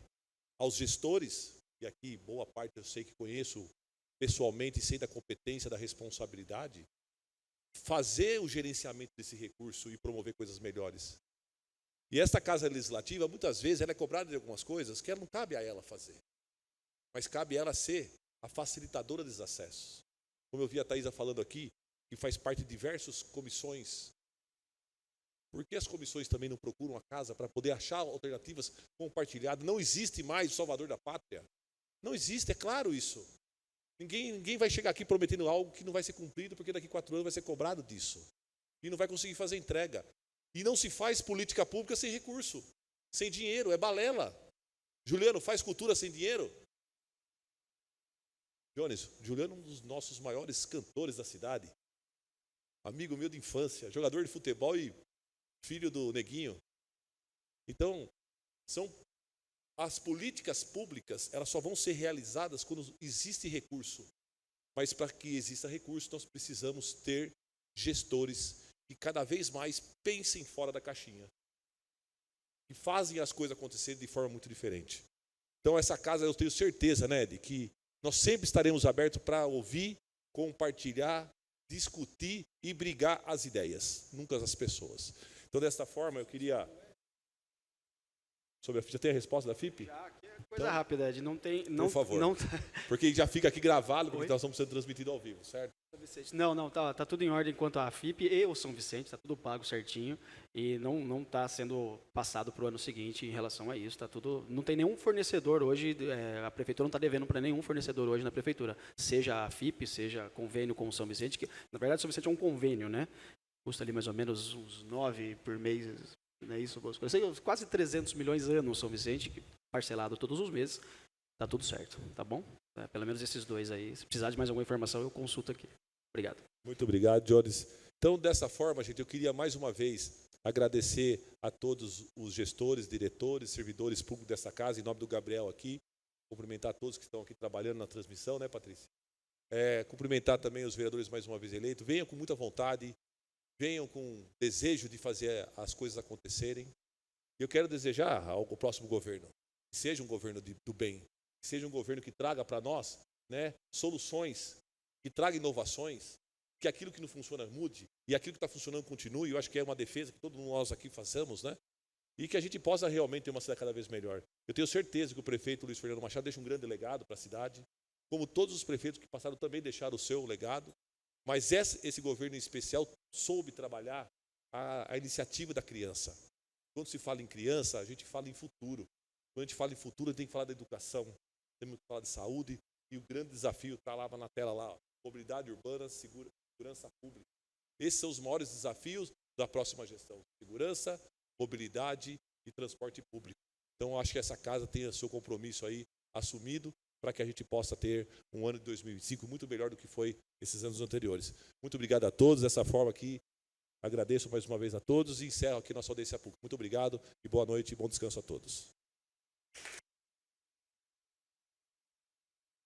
aos gestores, e aqui boa parte eu sei que conheço pessoalmente e sei da competência, da responsabilidade, fazer o gerenciamento desse recurso e promover coisas melhores. E esta Casa Legislativa, muitas vezes, ela é cobrada de algumas coisas que não cabe a ela fazer, mas cabe a ela ser a facilitadora dos acessos. Como eu vi a Thaisa falando aqui, que faz parte de diversas comissões. Por que as comissões também não procuram a casa para poder achar alternativas compartilhadas? Não existe mais o salvador da pátria. Não existe, é claro isso. Ninguém vai chegar aqui prometendo algo que não vai ser cumprido, porque daqui a 4 anos vai ser cobrado disso. E não vai conseguir fazer entrega. E não se faz política pública sem recurso, sem dinheiro, é balela. Juliano, faz cultura sem dinheiro? Jones, Juliano é um dos nossos maiores cantores da cidade. Amigo meu de infância, jogador de futebol e filho do Neguinho. Então, as políticas públicas, elas só vão ser realizadas quando existe recurso. Mas para que exista recurso, nós precisamos ter gestores que cada vez mais pensem fora da caixinha, que fazem as coisas acontecerem de forma muito diferente. Então, essa casa, eu tenho certeza, né, de que nós sempre estaremos abertos para ouvir, compartilhar, discutir e brigar as ideias, nunca as pessoas. Então, desta forma, eu queria... Sobre a FIP, já tem a resposta da FIP? Coisa Então, rápida, Ed, não tem... Por favor. Não, Porque já fica aqui gravado, porque Oi? nós estamos sendo transmitidos ao vivo, certo? Não, tá tudo em ordem quanto à FIP e o São Vicente, tá tudo pago certinho e não está sendo passado para o ano seguinte em relação a isso, tá tudo, não tem nenhum fornecedor hoje, a prefeitura não está devendo para nenhum fornecedor hoje na prefeitura, seja a FIP, seja convênio com o São Vicente, que na verdade o São Vicente é um convênio, né? Custa ali mais ou menos uns 9 por mês, não é isso, Bosco? Eu sei, quase 300 milhões ano o São Vicente, parcelado todos os meses, tá tudo certo, tá bom? Pelo menos esses dois aí. Se precisar de mais alguma informação, eu consulto aqui. Obrigado. Muito obrigado, Jones. Então, dessa forma, gente, eu queria mais uma vez agradecer a todos os gestores, diretores, servidores públicos dessa casa, em nome do Gabriel aqui, cumprimentar todos que estão aqui trabalhando na transmissão, né, Patrícia? Cumprimentar também os vereadores mais uma vez eleitos. Venham com muita vontade, venham com desejo de fazer as coisas acontecerem. E eu quero desejar ao próximo governo que seja um governo do bem, que seja um governo que traga para nós, né, soluções, que traga inovações, que aquilo que não funciona mude e aquilo que está funcionando continue. Eu acho que é uma defesa que todos nós aqui façamos, né? E que a gente possa realmente ter uma cidade cada vez melhor. Eu tenho certeza que o prefeito Luiz Fernando Machado deixa um grande legado para a cidade, como todos os prefeitos que passaram também deixaram o seu legado, mas esse governo em especial soube trabalhar a iniciativa da criança. Quando se fala em criança, a gente fala em futuro. Quando a gente fala em futuro, a gente tem que falar da educação, temos que falar de saúde, e o grande desafio está lá na tela, lá, mobilidade urbana, segurança pública. Esses são os maiores desafios da próxima gestão: segurança, mobilidade e transporte público. Então, acho que essa casa tem o seu compromisso aí assumido para que a gente possa ter um ano de 2025 muito melhor do que foi esses anos anteriores. Muito obrigado a todos. Dessa forma aqui, agradeço mais uma vez a todos e encerro aqui nossa audiência pública. Muito obrigado e boa noite e bom descanso a todos.